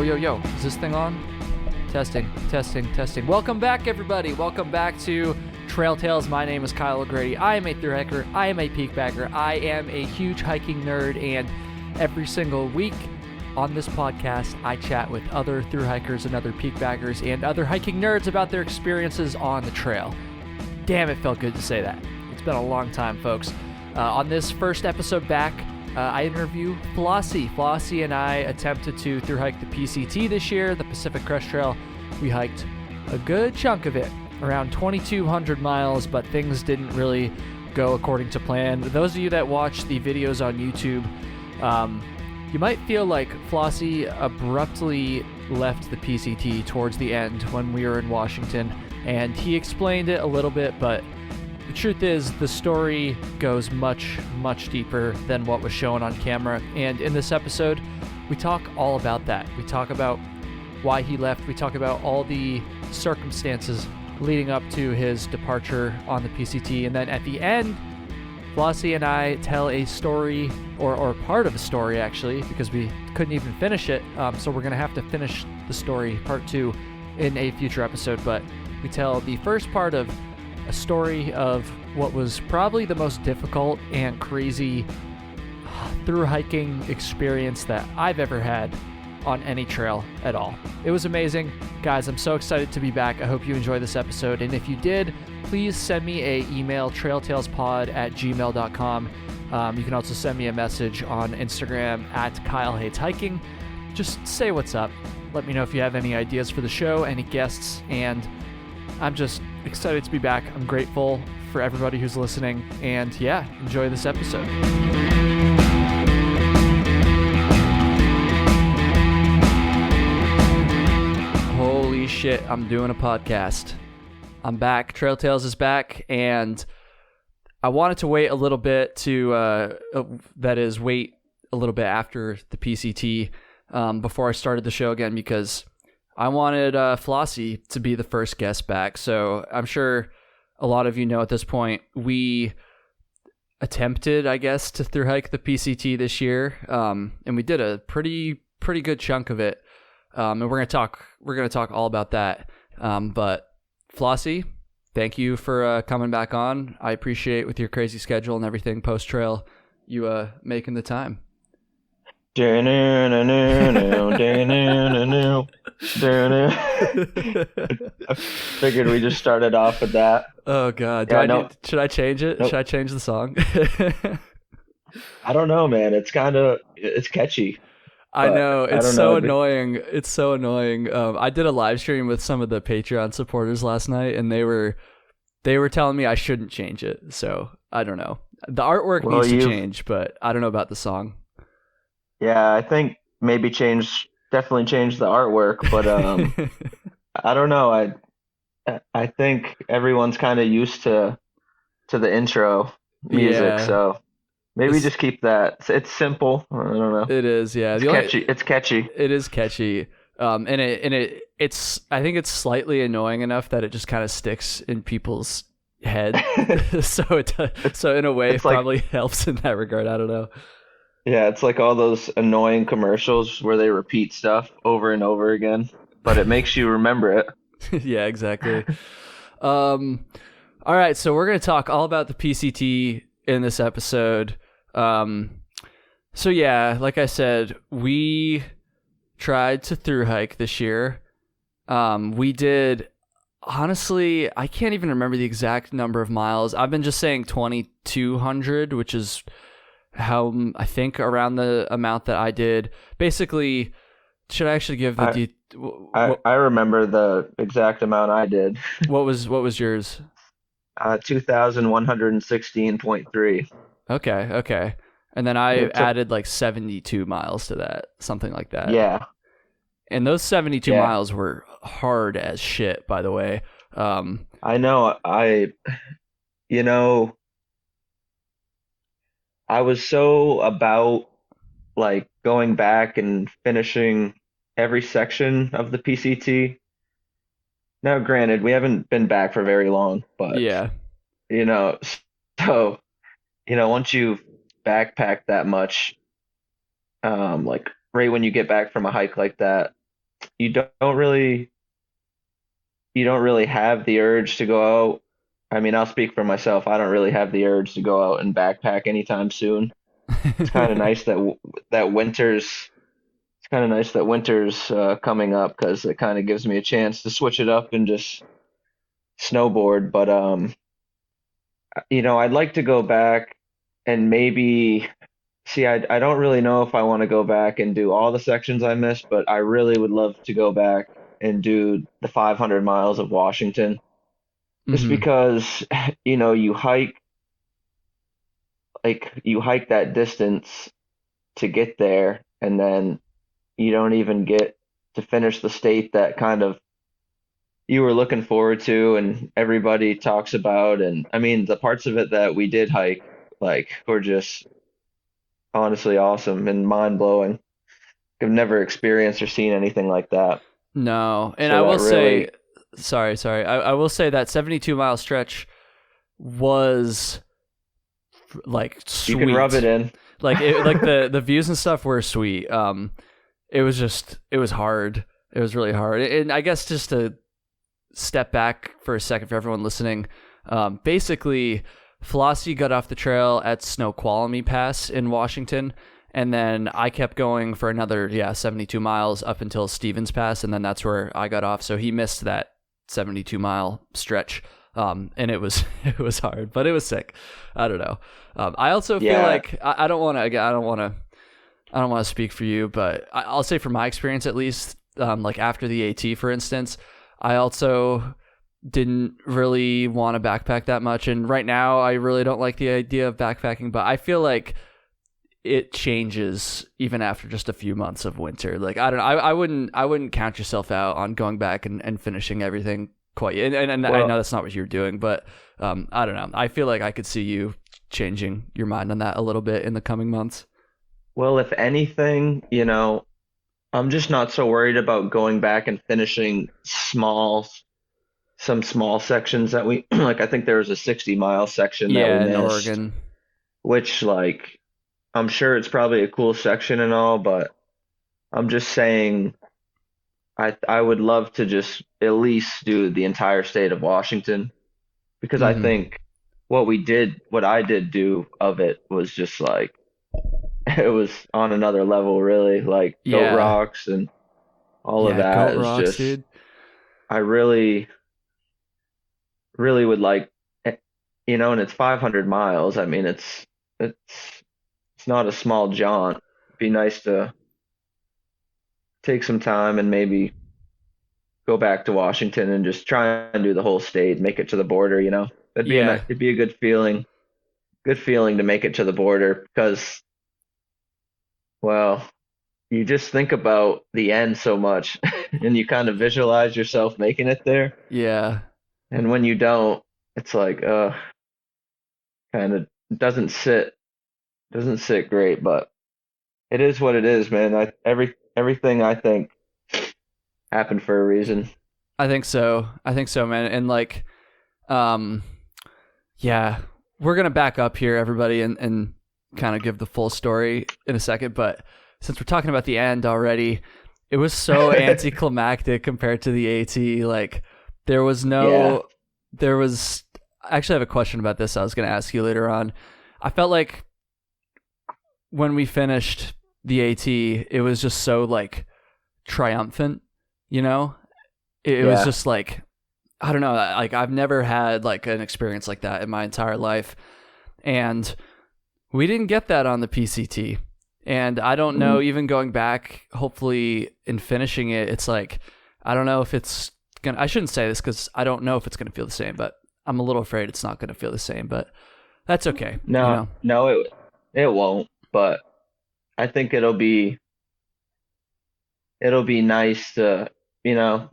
Yo. Is this thing on? Testing. Welcome back, everybody. Welcome back to Trail Tales. My name is Kyle O'Grady. I am a thru hiker. I am a peak bagger. I am a huge hiking nerd, and every single week on this podcast, I chat with other thru hikers and other peak baggers and other hiking nerds about their experiences on the trail. Damn, it felt good to say that. It's been a long time, folks. On this first episode back, I interview Flossy. Flossy and I attempted to thru hike the PCT this year, the Pacific Crest Trail. We hiked a good chunk of it, around 2,200 miles, but things didn't really go according to plan. Those of you that watch the videos on YouTube, you might feel like Flossy abruptly left the PCT towards the end when we were in Washington, and he explained it a little bit, but the truth is, the story goes much deeper than what was shown on camera, and in this episode, we talk all about that. We talk about why he left. We talk about all the circumstances leading up to his departure on the PCT, and then at the end, Flossy and I tell a story, or part of a story actually, because we couldn't even finish it, so we're going to have to finish the story, part 2, in a future episode, but we tell the first part of a story of what was probably the most difficult and crazy thru hiking experience that I've ever had on any trail at all. It was amazing. Guys, I'm so excited to be back. I hope you enjoy this episode, and if you did, please send me an email, trailtalespod@gmail.com. You can also send me a message on Instagram @KyleHatesHiking. Just say what's up. Let me know if you have any ideas for the show, any guests, and I'm just excited to be back. I'm grateful for everybody who's listening, and yeah, enjoy this episode. Holy shit, I'm doing a podcast. I'm back. Trail Tales is back, and I wanted to wait a little bit to, wait a little bit after the PCT before I started the show again, because I wanted Flossy to be the first guest back. So I'm sure a lot of you know at this point, we attempted, I guess, to thru hike the PCT this year, and we did a pretty good chunk of it. And we're gonna talk all about that. But Flossy, thank you for coming back on. I appreciate, with your crazy schedule and everything post trail, you making the time. I figured we just started off with that. Oh God! Should I change it? Nope. Should I change the song? I don't know, man. It's catchy. I know, it's so annoying. It's so annoying. I did a live stream with some of the Patreon supporters last night, and they were telling me I shouldn't change it. So I don't know. The artwork needs to change, but I don't know about the song. Yeah, I think maybe definitely change the artwork, but I don't know. I think everyone's kind of used to the intro music, so maybe just keep that. It's simple. I don't know. It is, yeah. It's catchy. It's catchy. It is catchy. And it's I think it's slightly annoying enough that it just kind of sticks in people's head. so in a way, it probably helps in that regard. I don't know. Yeah, it's like all those annoying commercials where they repeat stuff over and over again, but it makes you remember it. Yeah, exactly. All right, so we're going to talk all about the PCT in this episode. So yeah, like I said, we tried to thru hike this year. We did, honestly, I can't even remember the exact number of miles. I've been just saying 2,200, which is how I think around the amount that I did. Basically, should I actually give the I remember the exact amount I did. What was yours? 2,116.3. Okay. And then I added like 72 miles to that, something like that. Yeah. And those 72 miles were hard as shit, by the way. I know. I was so about like going back and finishing every section of the PCT. Now, granted, we haven't been back for very long, but so once you've backpacked that much, like right when you get back from a hike like that, you don't really you don't really have the urge to go out. I mean, I'll speak for myself. I don't really have the urge to go out and backpack anytime soon. It's kind of nice that that winter's it's kind of nice that winter's coming up because it kind of gives me a chance to switch it up and just snowboard. But I'd like to go back and maybe see. I don't really know if I want to go back and do all the sections I missed, but I really would love to go back and do the 500 miles of Washington, just Hmm. because you hike you hike that distance to get there, and then you don't even get to finish the state that kind of you were looking forward to and everybody talks about. And I mean, the parts of it that we did hike, like, were just honestly awesome and mind blowing. I've never experienced or seen anything like that. No, and So I will that say, really, sorry. I will say that 72-mile stretch was like you can rub it sweet. in. Like the views and stuff were sweet. It was hard. It was really hard. And I guess just to step back for a second for everyone listening, basically Flossy got off the trail at Snoqualmie Pass in Washington, and then I kept going for another 72 miles up until Stevens Pass, and then that's where I got off. So he missed that 72-mile stretch. And it was it was hard, but it was sick. I don't know. I also feel Yeah, like I don't want to speak for you, but I'll say from my experience at least, like after the AT, for instance, I also didn't really want to backpack that much. And right now, I really don't like the idea of backpacking, but I feel like it changes even after just a few months of winter. Like, I don't know. I wouldn't count yourself out on going back and finishing everything quite. And I know well, that's not what you're doing, but I don't know. I feel like I could see you changing your mind on that a little bit in the coming months. if anything, I'm just not so worried about going back and finishing some small sections that we like. I think there was a 60-mile section that we Yeah, in missed, Oregon. which, like, I'm sure it's probably a cool section and all, but I'm just saying I would love to just at least do the entire state of Washington, because I Hmm. think what I did do of it was just like it was on another level, really. Like Goat Yeah. Rocks and all of Yeah, Goat that is Rocks, just, dude. I really would like, eh, and it's 500 miles. I mean, it's not a small jaunt. It'd be nice to take some time and maybe go back to Washington and just try and do the whole state, make it to the border. Yeah. It'd be a good feeling to make it to the border because, well, you just think about the end so much and you kind of visualize yourself making it there. Yeah. And when you don't, it's like, kind of doesn't sit great, but it is what it is, man. Everything I think happened for a reason. I think so. I think so, man. And like, um, yeah, we're gonna back up here, everybody, and kind of give the full story in a second. But since we're talking about the end already, it was so anticlimactic compared to the AT. Like, there was Yeah. no, there was. I actually have a question about this. I was gonna ask you later on. I felt like when we finished the AT, it was just so like triumphant, you know? It was Yeah. just like, I don't know, like I've never had like an experience like that in my entire life. And we didn't get that on the PCT. And I don't know, Mm. even going back, hopefully in finishing it, it's like, I don't know if I shouldn't say this because I don't know if it's gonna feel the same, but I'm a little afraid it's not gonna feel the same, but that's okay, you No, know? no, it won't, but I think it'll be nice to, you know,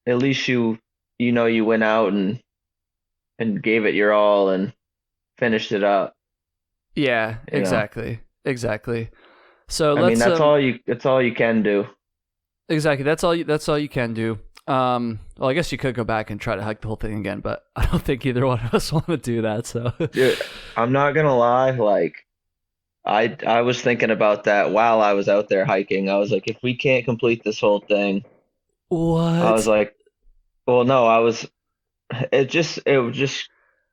at least you went out and gave it your all and finished it up, Yeah, you know. exactly. Exactly. So I mean, let's that's all you can do. exactly. That's all you can do. Well, I guess you could go back and try to hike the whole thing again, but I don't think either one of us want to do that. So, Dude, I'm not gonna lie, like, I was thinking about that while I was out there hiking. I was like, if we can't complete this whole thing, I was What? like, well, no, it just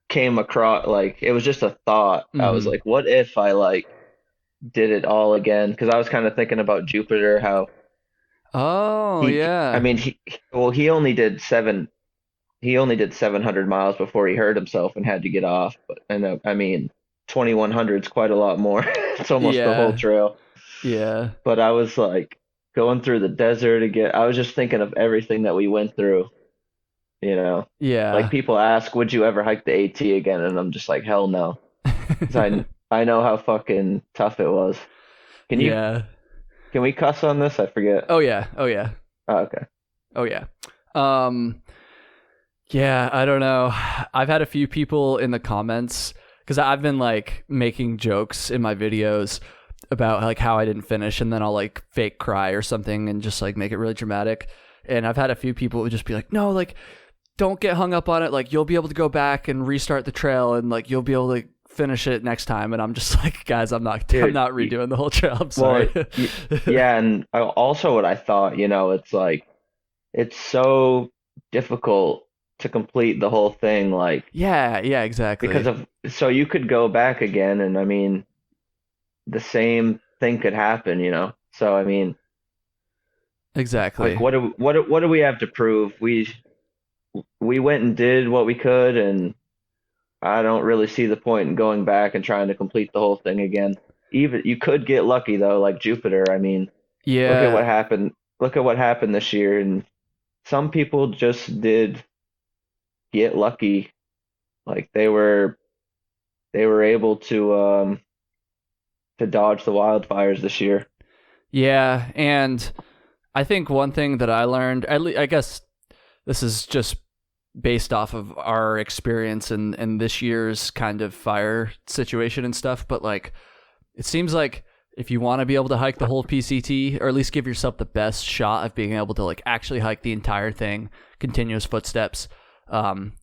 came across like it was just a thought. I was Hmm. like, what if I like did it all again? Because I was kind of thinking about Jupiter, how Oh, I yeah. mean, well, he only did 700 miles before he hurt himself and had to get off. But and I mean, 2100 is quite a lot more. It's almost the whole Yeah. trail. Yeah. But I was like going through the desert again. I was just thinking of everything that we went through, you know. Like Yeah. people ask, would you ever hike the AT again? And I'm just like, hell no. 'Cause I know how fucking tough it was. Can you Yeah. can we cuss on this? I forget. Oh, yeah. Oh, yeah. Oh, okay. Oh, yeah. Um, yeah, I don't know. I've had a few people in the comments because I've been like making jokes in my videos about like how I didn't finish, and then I'll like fake cry or something and just like make it really dramatic. And I've had a few people who just be like, no, like don't get hung up on it. Like you'll be able to go back and restart the trail, and like you'll be able to finish it next time. And I'm just like, guys, I'm Dude, not redoing the whole trail. I'm well, sorry. yeah, and also what I thought, it's like it's so difficult to complete the whole thing, like Yeah, yeah, because exactly. of so you could go back again, and I mean the same thing could happen. So I mean, like Exactly. what do we have to prove? We went and did what we could, and I don't really see the point in going back and trying to complete the whole thing again. Even you could get lucky though, like Jupiter. I mean, look at what Yeah, happened. Look at what happened this year, and some people just did get lucky. Like they were able to dodge the wildfires this year. yeah, and I think one thing that I learned, I guess this is just based off of our experience and this year's kind of fire situation and stuff, but like it seems like if you want to be able to hike the whole PCT, or at least give yourself the best shot of being able to like actually hike the entire thing, continuous footsteps,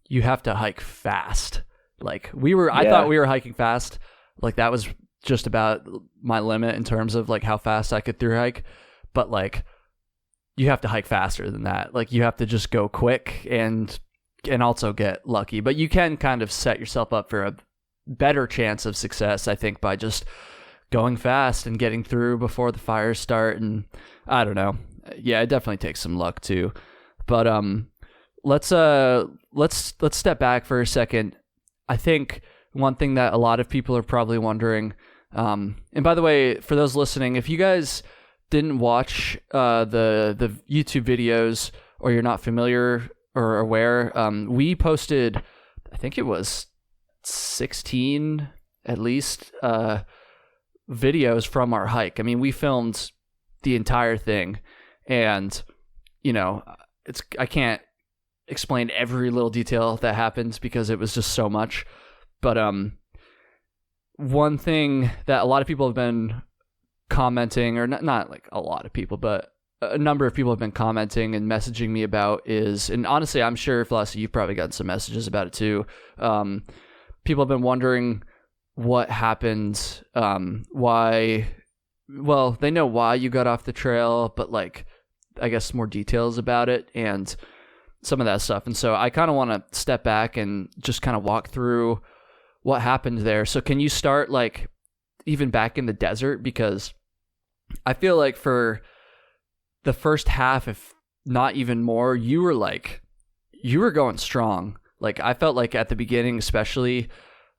you have to hike fast. I thought Yeah, we were hiking fast. Like that was just about my limit in terms of like how fast I could through hike. But like you have to hike faster than that. Like you have to just go quick and also get lucky. But you can kind of set yourself up for a better chance of success, I think, by just going fast and getting through before the fires start. And I don't know. Yeah, it definitely takes some luck too. But let's step back for a second. I think one thing that a lot of people are probably wondering, and by the way, for those listening, if you guys didn't watch the YouTube videos, or you're not familiar or aware, we posted, I think it was 16 at least videos from our hike. I mean, we filmed the entire thing, and you know, I can't explain every little detail that happens because it was just so much. But one thing that a lot of people have been commenting, or not like a lot of people, but a number of people have been commenting and messaging me about is, and honestly, I'm sure, Flossy, you've probably gotten some messages about it too. People have been wondering what happened, why, well, they know why you got off the trail, but like, I guess more details about it and some of that stuff. And so I kind of want to step back and just kind of walk through what happened there. So can you start like even back in the desert? Because I feel like for the first half, if not even more, you were going strong. Like I felt like at the beginning, especially,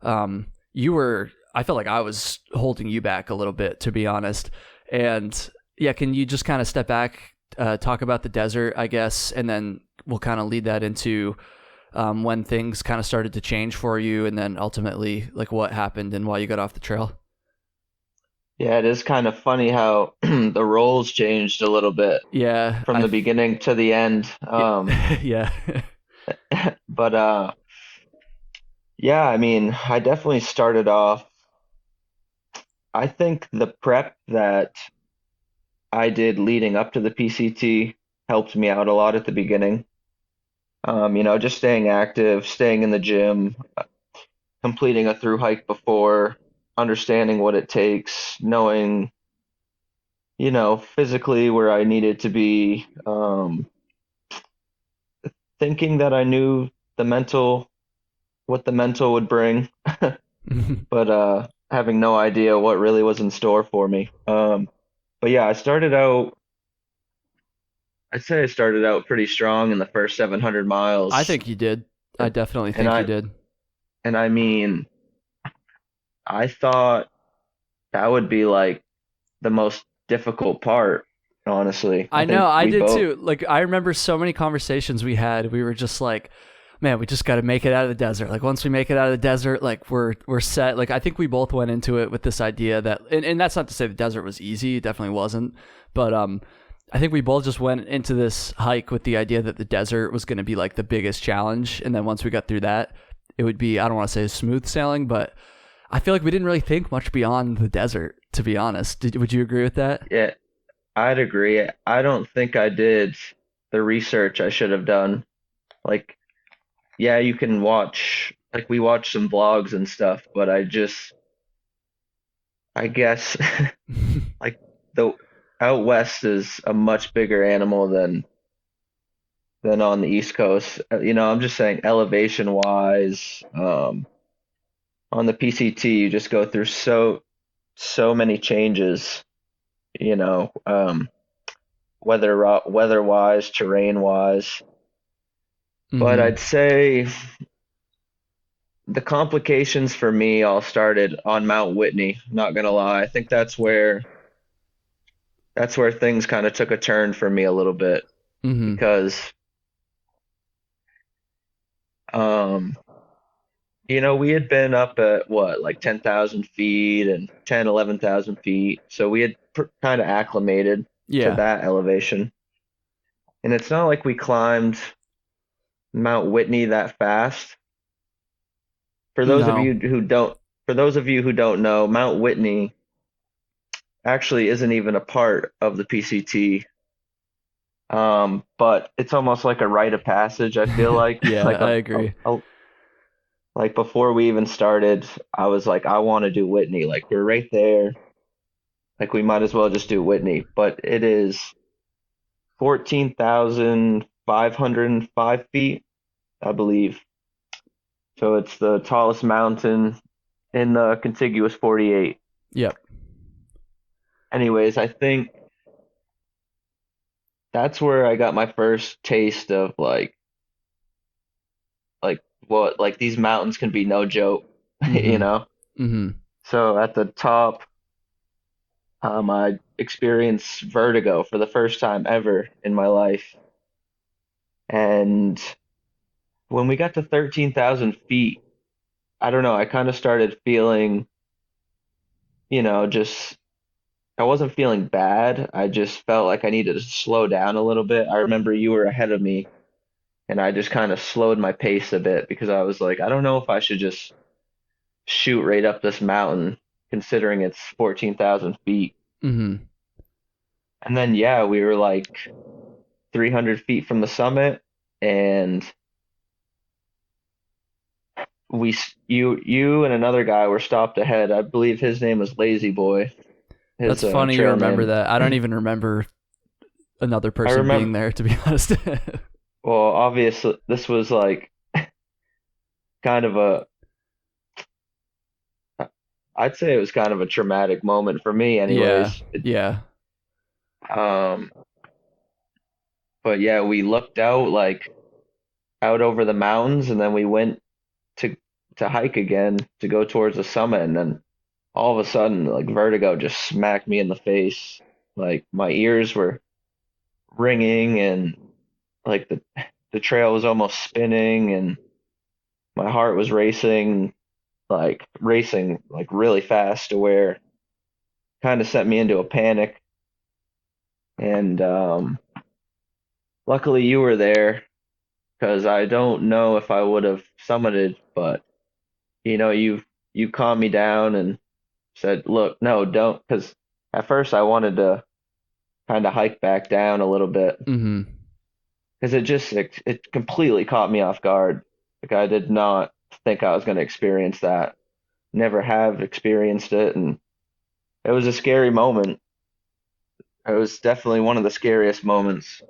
I felt like I was holding you back a little bit, to be honest. And yeah, can you just kind of step back, talk about the desert, I guess, and then we'll kind of lead that into when things kind of started to change for you, and then ultimately like what happened and why you got off the trail. yeah, it is kind of funny how the roles changed a little bit Yeah, from the beginning to the end. yeah, But yeah, I mean, I definitely started off. I think the prep that I did leading up to the PCT helped me out a lot at the beginning. Just staying active, staying in the gym, completing a through hike before, understanding what it takes, knowing, physically where I needed to be. thinking that I knew the mental what the mental would bring, but having no idea what really was in store for me. But yeah, I'd say I started out pretty strong in the first 700 I miles. think you did. I definitely And think you I did. and I mean, I thought that would be like the most difficult part, honestly. I I know, think I we did both, too. Like I remember so many conversations we had. We were just like, man, we just got to make it out of the desert. Like once we make it out of the desert, like we're set. Like I think we both went into it with this idea that, and that's not to say the desert was easy. It definitely wasn't. But I think we both just went into this hike with the idea that the desert was going to be like the biggest challenge, and then once we got through that, it would be, I don't want to say smooth sailing, but I feel like we didn't really think much beyond the desert. To be honest, would you agree with that? yeah, I'd agree. I don't think I did the research I should have done. Like, yeah, you can watch, like, we watched some vlogs and stuff, but I guess, like, the out west is a much bigger animal than on the East Coast. I'm just saying elevation wise, on the PCT, you just go through so many changes, you know, weather wise, terrain wise. But Mm-hmm. I'd say the complications for me all started on Mount Whitney, not gonna lie. I think that's where things kind of took a turn for me a little bit Mm-hmm. because um we had been up at what, like 10,000 feet and 10, 11,000 feet. So we had kind of acclimated to Yeah. that elevation. And it's not like we climbed Mount Whitney that fast. For those of No. you who don't, for those of you who don't know, Mount Whitney actually isn't even a part of the PCT. But it's almost like a rite of passage, I feel like. Yeah, Like I agree. like before we even started, I was like, I want to do Whitney. Like we're right there. Like we might as well just do Whitney. But it is 14,505 feet, I believe. So it's the tallest mountain in the contiguous 48. Yep. Anyways, I think that's where I got my first taste of like what like these mountains can be no joke, you Mm-hmm. know? Mm-hmm. So at the top, I experienced vertigo for the first time ever in my life. And when we got to 13,000 feet, I don't know, I kind of started feeling, just I wasn't feeling bad. I just felt like I needed to slow down a little bit. I remember you were ahead of me, and I just kind of slowed my pace a bit because I was like, I don't know if I should just shoot right up this mountain, considering it's 14,000 feet. Mm-hmm. And then, yeah, we were like 300 feet from the summit, and you and another guy were stopped ahead. I believe his name was Lazy Boy, That's his funny you trail remember name. that. I don't even remember another I person being remember, there, to be honest. well, obviously, this was like kind of I'd say it was kind of a traumatic moment for me, Yeah. anyways. Yeah. Um, but yeah, we looked out over the mountains, and then we went to to hike again to go towards the summit, and then all of a sudden, like vertigo just smacked me in the face. Like my ears were ringing, and like the trail was almost spinning, and my heart was racing like really fast to where kind of sent me into a panic. And luckily you were there because I don't know if I would have summited, but you calmed me down and said, "Look, no, don't," because at first I wanted to kind of hike back down a little bit Mm-hmm. because it completely caught me off guard. Like I did not think I was going to experience that. Never have experienced it, and it was a scary moment. It was definitely one of the scariest moments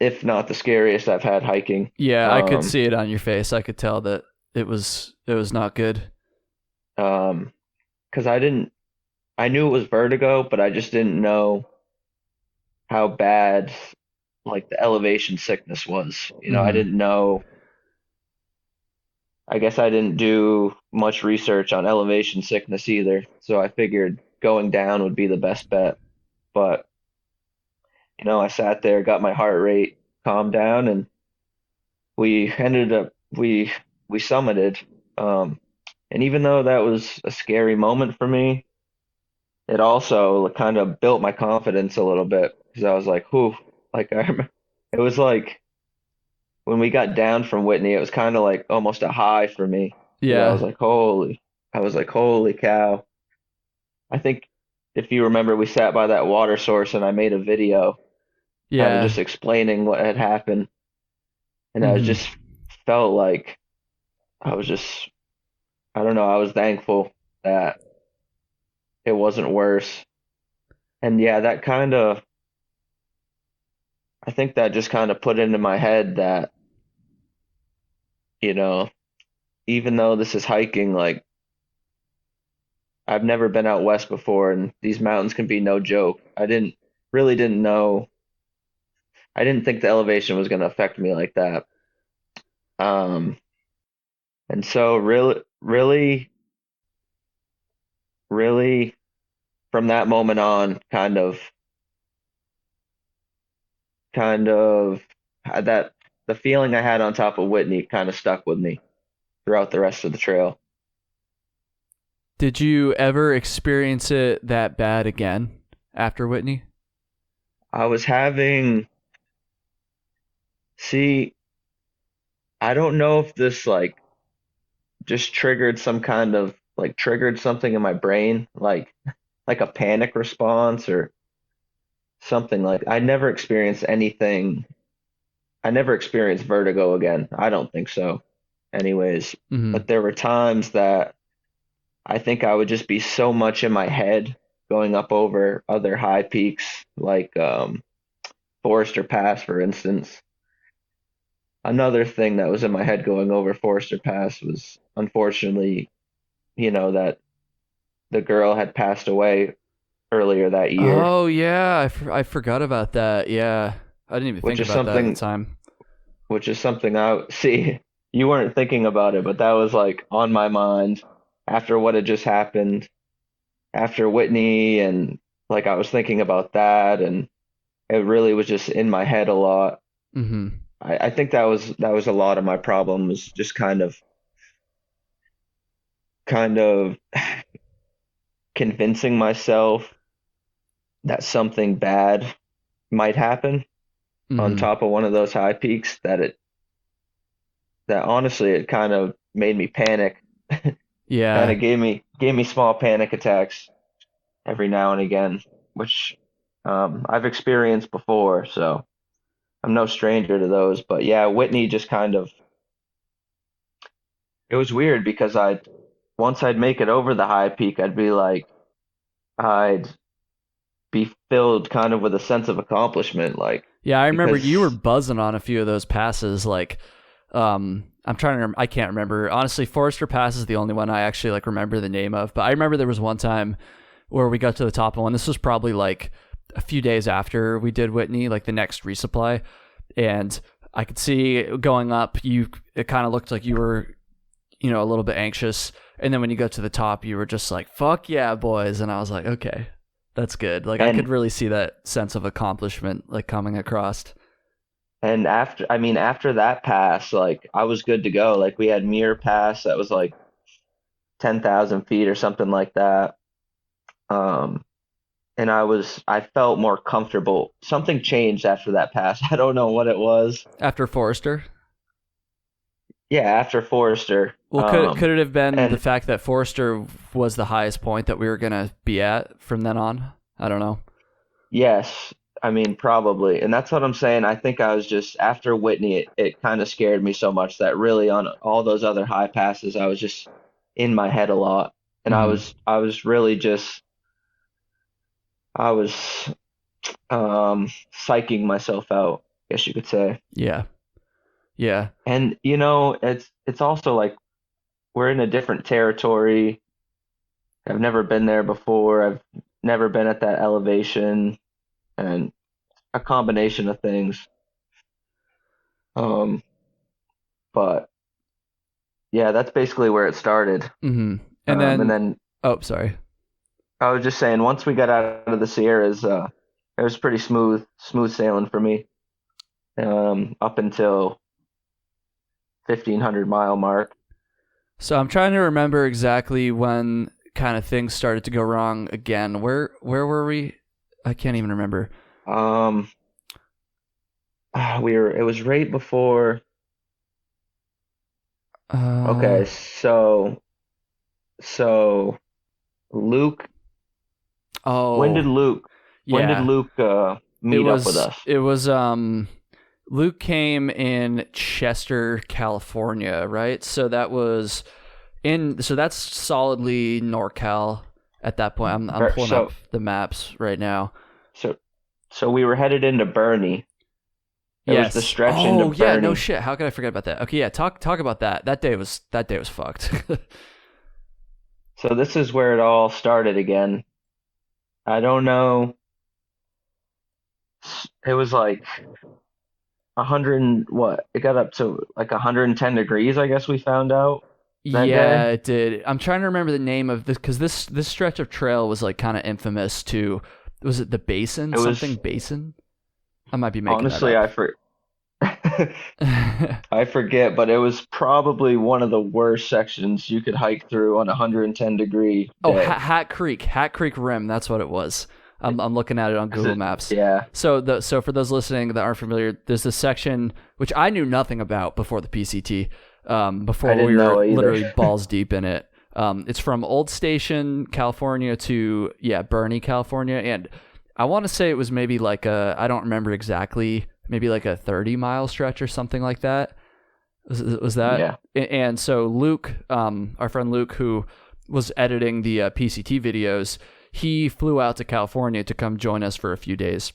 if not the scariest I've had hiking. Yeah, I could Um, see it on your face. I could tell that it was not good. because I knew it was vertigo, but I just didn't know how bad like the elevation sickness was. I Hmm. didn't know. I guess I didn't do much research on elevation sickness either, so I figured going down would be the best bet. But, I sat there, got my heart rate calmed down, and we ended up we summited. Um, and even though that was a scary moment for me, it also kind of built my confidence a little bit because I was like, "Whew!" Like it was like when we got down from Whitney, it was kind of like almost a high for me because Yeah, I was like, "Holy cow!" I think if you remember, we sat by that water source and I made a video kind of yeah. just explaining what had happened, and I was Hmm. just felt like I was just I don't know, I was thankful that it wasn't worse. And yeah, that kind of I think that just kind of put into my head that, you know, even though this is hiking, like I've never been out west before and these mountains can be no joke. Didn't know. I didn't think the elevation was going to affect me like that. Um, and so really from that moment on, kind of had that the feeling I had on top of Whitney kind of stuck with me throughout the rest of the trail. Did you ever experience it that bad again after Whitney? I was having, see, I don't know if this like just triggered something in my brain, like a panic response or something like I never experienced anything. I never experienced vertigo again. I don't think so, anyways. Hmm. But there were times that I think I would just be so much in my head going up over other high peaks, like Forester Pass, for instance. Another thing that was in my head going over Forester Pass was unfortunately, that the girl had passed away earlier that year, Oh yeah, I forgot about that. Yeah, I didn't even which think is about that at the something time. I see. You weren't thinking about it, but that was like on my mind after what had just happened, after Whitney, and like I was thinking about that, and it really was just in my head a lot. Hmm. I think that was a lot of my problem was just kind of convincing myself that something bad might happen on Hmm. top of one of those high peaks that honestly it kind of made me panic, kind Yeah. of gave me small panic attacks every now and again, which I've experienced before, so I'm no stranger to those. But yeah, Whitney just kind of it was weird because I'd make it over the high peak, I'd be filled kind of with a sense of accomplishment, like Yeah, I remember you were because buzzing on a few of those passes. Like, I'm trying to. I can't remember. Honestly, Forester Pass is the only one I actually like remember the name of. But I remember there was one time where we got to the top of one. This was probably like a few days after we did Whitney, like the next resupply, and I could see going up. It kind of looked like you were, a little bit anxious. And then when you got to the top, you were just like, "Fuck yeah, boys!" And I was like, "Okay, that's good." Like I could and really see that sense of accomplishment like coming across. and after that pass, like I was good to go. Like we had Mirror Pass that was like 10,000 feet or something like that. Um, and I felt more comfortable. Something changed after that pass. I don't know what it was. After Forrester? Yeah, after Forrester. Well, could it have been the And fact that Forrester was the highest point that we were gonna be at from then on? I don't know. yes, probably. And that's what I'm saying. I think I was just after Whitney, it kind of scared me so much that really on all those other high passes, I was just in my head a lot. And I Hmm. was I was really just I was psyching myself out. guess you could say. Yeah. Yeah. And it's also like we're in a different territory. I've never been there before. I've never been at that elevation, and a combination of things. Um, but yeah, that's basically where it started. Hmm. And And then, then oh, sorry. I was just saying, once we got out of the Sierras, it was pretty smooth sailing for me. Up until 1500 mile mark. So I'm trying to remember exactly when kind of things started to go wrong again. Where were we? I can't even remember. Um, it was right before. Uh, Okay, so Luke, when did oh, Luke, when did yeah. Luke It meet up with was us? it was Luke came in Chester, California, right? So that's solidly NorCal at that point. I'm Ver- pulling up So the maps right now. so so we were headed into Bernie. It was the Yes. stretch into Oh yeah, no Bernie. shit. How could I forget about that? Okay, yeah, talk about that. That day was fucked. So this is where it all started again. I don't know. It was like 100 and what? It got up to like 110 degrees, I guess we found out that Yeah, day. it did. I'm trying to remember the name of this because this stretch of trail was like kind of infamous to. Was it the Basin? It Something was Basin? I might be making that honestly, up. I forget, but it was probably one of the worst sections you could hike through on a 110-degree Oh, day. Hat Creek Rim. That's what it was. I'm looking at it on Is Google it? Maps. Yeah, So for those listening that aren't familiar, there's this section which I knew nothing about before the PCT. I Before we didn't were know either. literally balls deep in it. It's from Old Station, California to Bernie, California, and I want to say it was maybe like I don't remember exactly, maybe like a 30-mile stretch or something like that. Was that? Yeah. And so Luke, our friend Luke, who was editing the PCT videos, he flew out to California to come join us for a few days.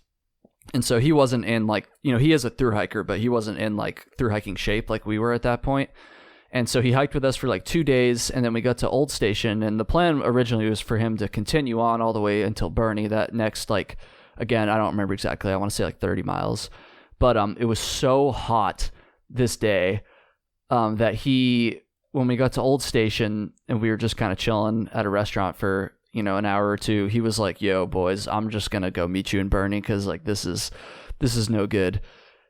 And so he wasn't in like, he is a thru hiker, but he wasn't in like thru hiking shape like we were at that point. And so he hiked with us for like 2 days, and then we got to Old Station. And the plan originally was for him to continue on all the way until Bernie, that next, like, again, I don't remember exactly. I want to say like 30 miles. But it was so hot this day that when we got to Old Station and we were just kind of chilling at a restaurant for, an hour or two, he was like, yo, boys, I'm just going to go meet you in Bernie because, like, this is no good.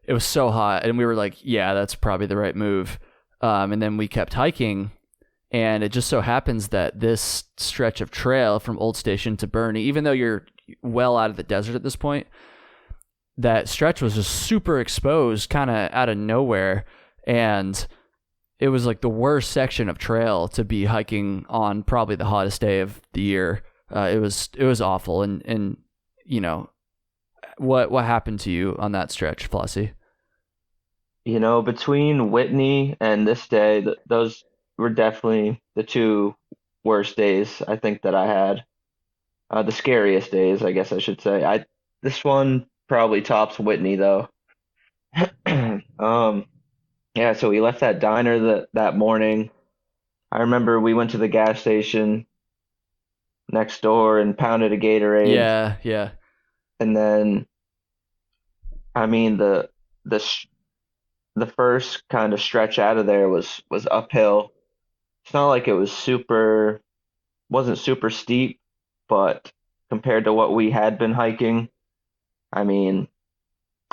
It was so hot. And we were like, yeah, that's probably the right move. And then we kept hiking, and it just so happens that this stretch of trail from Old Station to Bernie, even though you're well out of the desert at this point, that stretch was just super exposed, kind of out of nowhere, and it was like the worst section of trail to be hiking on probably the hottest day of the year. It was awful, and what happened to you on that stretch, Flossy? Between Whitney and this day, those were definitely the two worst days I think that I had. The scariest days, I guess I should say. This one probably tops Whitney though. Um, yeah, so we left that diner that morning. I remember we went to the gas station next door and pounded a Gatorade, Yeah, yeah. and then I mean the first kind of stretch out of there was uphill. It's not like it was wasn't super steep, but compared to what we had been hiking, I mean,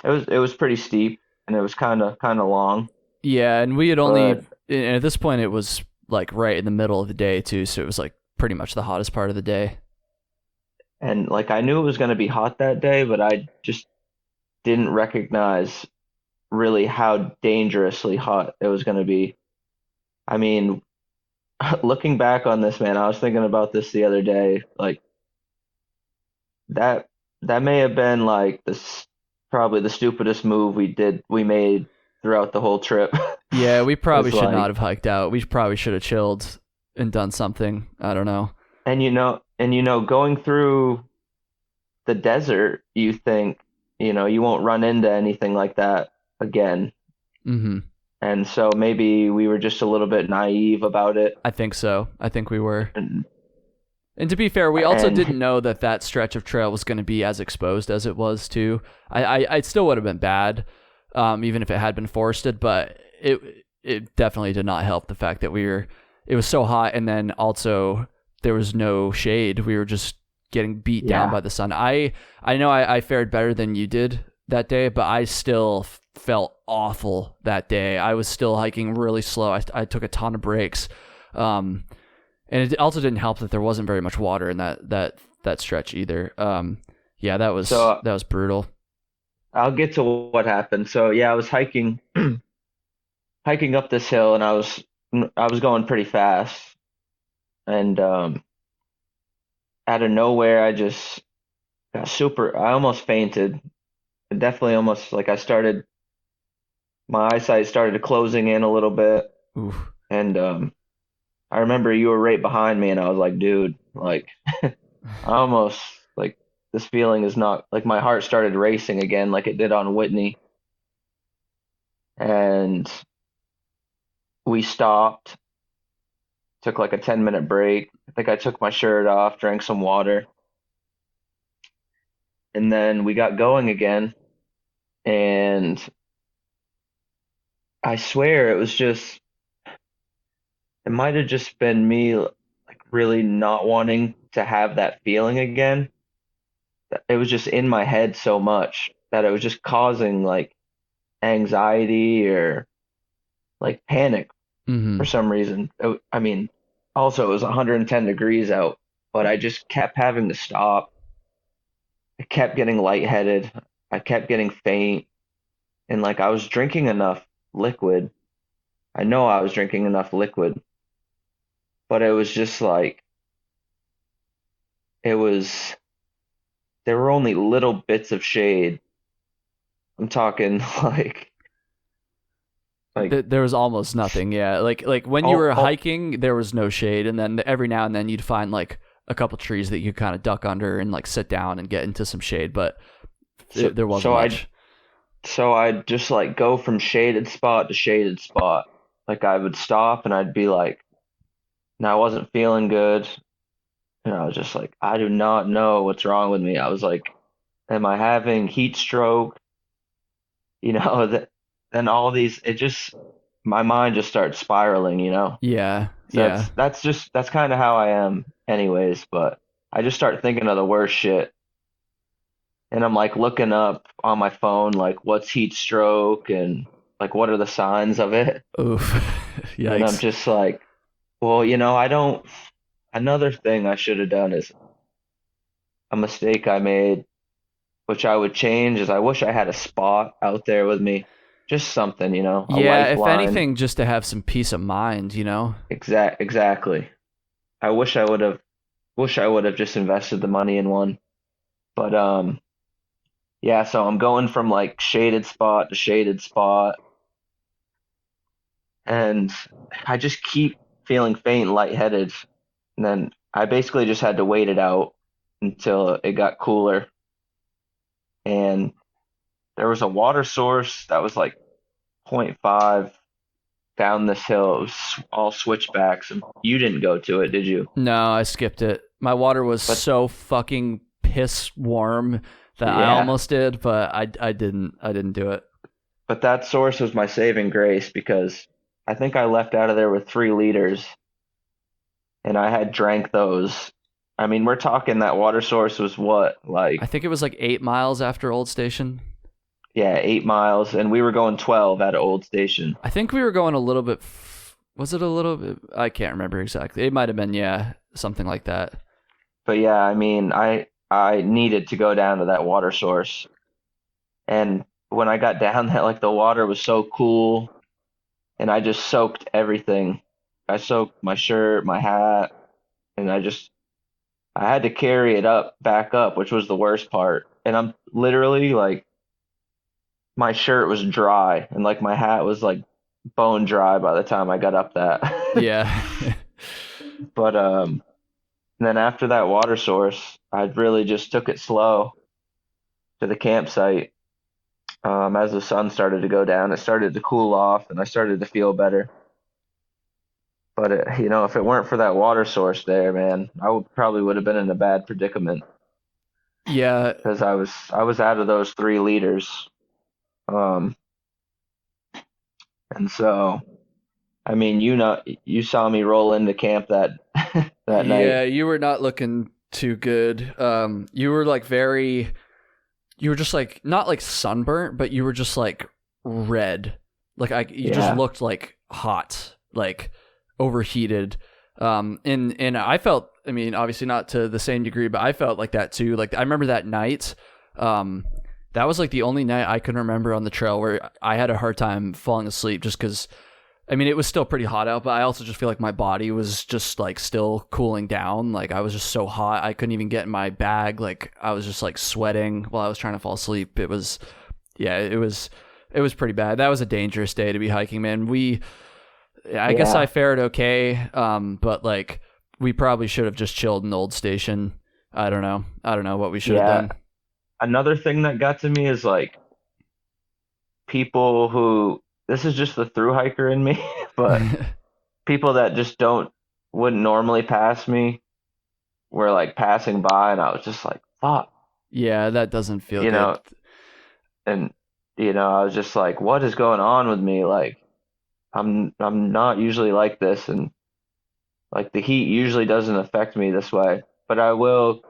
it was pretty steep and it was kind of long. Yeah, and we had only, But and at this point, it was like right in the middle of the day too, so it was like pretty much the hottest part of the day. and like I knew it was going to be hot that day, but I just didn't recognize really how dangerously hot it was going to be. I mean, looking back on this, man, I was thinking about this the other day. Like that that may have been like this probably the stupidest move we made throughout the whole trip. Yeah, we probably Was should not like, have hiked out. We probably should have chilled and done something. I don't know. and going through the desert, you think. you won't run into anything like that again. Mm-hmm. And so maybe we were just a little bit naive about it. I think so. I think we were. And, And to be fair, we also and didn't know that that stretch of trail was going to be as exposed as it was too. I still would have been bad, even if it had been forested, but it definitely did not help the fact that it was so hot, and then also there was no shade. We were just getting beat down by the sun. I know I fared better than you did that day, but I still felt awful that day. I was still hiking really slow. I took a ton of breaks. And it also didn't help that there wasn't very much water in that stretch either. Yeah, that was brutal. I'll get to what happened. So yeah, I was hiking up this hill, and I was going pretty fast, and out of nowhere I just I almost fainted. Definitely almost like my eyesight started closing in a little bit, Oof. and I remember you were right behind me, and I was like, dude, like I almost like this feeling is not like my heart started racing again like it did on Whitney. And we stopped, took like a 10-minute break. I think I took my shirt off, drank some water, and then we got going again. And I swear it might have just been me like really not wanting to have that feeling again. It was just in my head so much that it was just causing like anxiety or like panic Mm-hmm. for some reason. I mean, also it was 110 degrees out, but I just kept having to stop. I kept getting lightheaded. I kept getting faint, and like I was drinking enough liquid. I know I was drinking enough liquid, but it was just like it was there were only little bits of shade. I'm talking like There was almost nothing. Yeah, like when you oh, were oh hiking, there was no shade, and then every now and then you'd find like a couple trees that you kind of duck under and like sit down and get into some shade, but so there wasn't so much. I'd just like go from shaded spot to shaded spot. Like I would stop and I'd be like, and I wasn't feeling good. And I was just like, I do not know what's wrong with me. I was like, am I having heat stroke? That then all these it just my mind just starts spiraling. Yeah, So yeah. that's kind of how I am anyways, but I just start thinking of the worst shit. And I'm like looking up on my phone like what's heat stroke and like what are the signs of it? Oof. And I'm Yikes. just like, well, I don't another thing I should have done is a mistake I made, which I would change is I wish I had a spot out there with me. Just something, a Yeah, if lifeline. anything, just to have some peace of mind. Exactly. I wish I would have just invested the money in one. But yeah, so I'm going from like shaded spot to shaded spot, and I just keep feeling faint and lightheaded. And then I basically just had to wait it out until it got cooler. And there was a water source that was like zero point 0.5 down this hill. It was all switchbacks, and you didn't go to it, did you? No, I skipped it. My water was But so fucking piss warm that I yeah, almost did, but I didn't do it. but that source was my saving grace because I think I left out of there with 3 liters, and I had drank those. I mean, we're talking that water source was what, like, I think it was like 8 miles after Old Station. yeah, 8 miles, and we were going 12 at Old Station. I think we were going a little bit. Was it a little bit? I can't remember exactly. It might have been, yeah, something like that. But yeah, I mean, I needed to go down to that water source, and when I got down there, like the water was so cool, and I just soaked everything. I soaked my shirt, my hat, and I had to carry it back up, which was the worst part. And I'm literally like my shirt was dry and like my hat was like bone dry by the time I got up that. Yeah. But then after that water source, I really just took it slow. to the campsite, as the sun started to go down, it started to cool off, and I started to feel better. But if it weren't for that water source there, man, probably would have been in a bad predicament Yeah, because I was out of those 3 liters. Um, and so, I mean, you saw me roll into camp that that yeah, night. you were not looking too good. You were like you were just like not like sunburnt, but you were just like red. You just Yeah, looked like hot, like overheated. And I felt, I mean, obviously not to the same degree, but I felt like that too. Like I remember that night. That was like the only night I can remember on the trail where I had a hard time falling asleep just because I mean, it was still pretty hot out, but I also just feel like my body was just like still cooling down. Like I was just so hot. I couldn't even get in my bag. Like I was just like sweating while I was trying to fall asleep. Yeah, it was pretty bad. That was a dangerous day to be hiking, man. I guess I yeah. fared okay. But like we probably should have just chilled in the old station. I don't know. I don't know what we should have Yeah. done. Another thing that got to me is like people who this is just the through hiker in me, but people that just don't wouldn't normally pass me were like passing by, and I was just like, fuck, Yeah, that doesn't feel you good. know, and I was just like, what is going on with me? Like, I'm not usually like this, and like the heat usually doesn't affect me this way, but I will,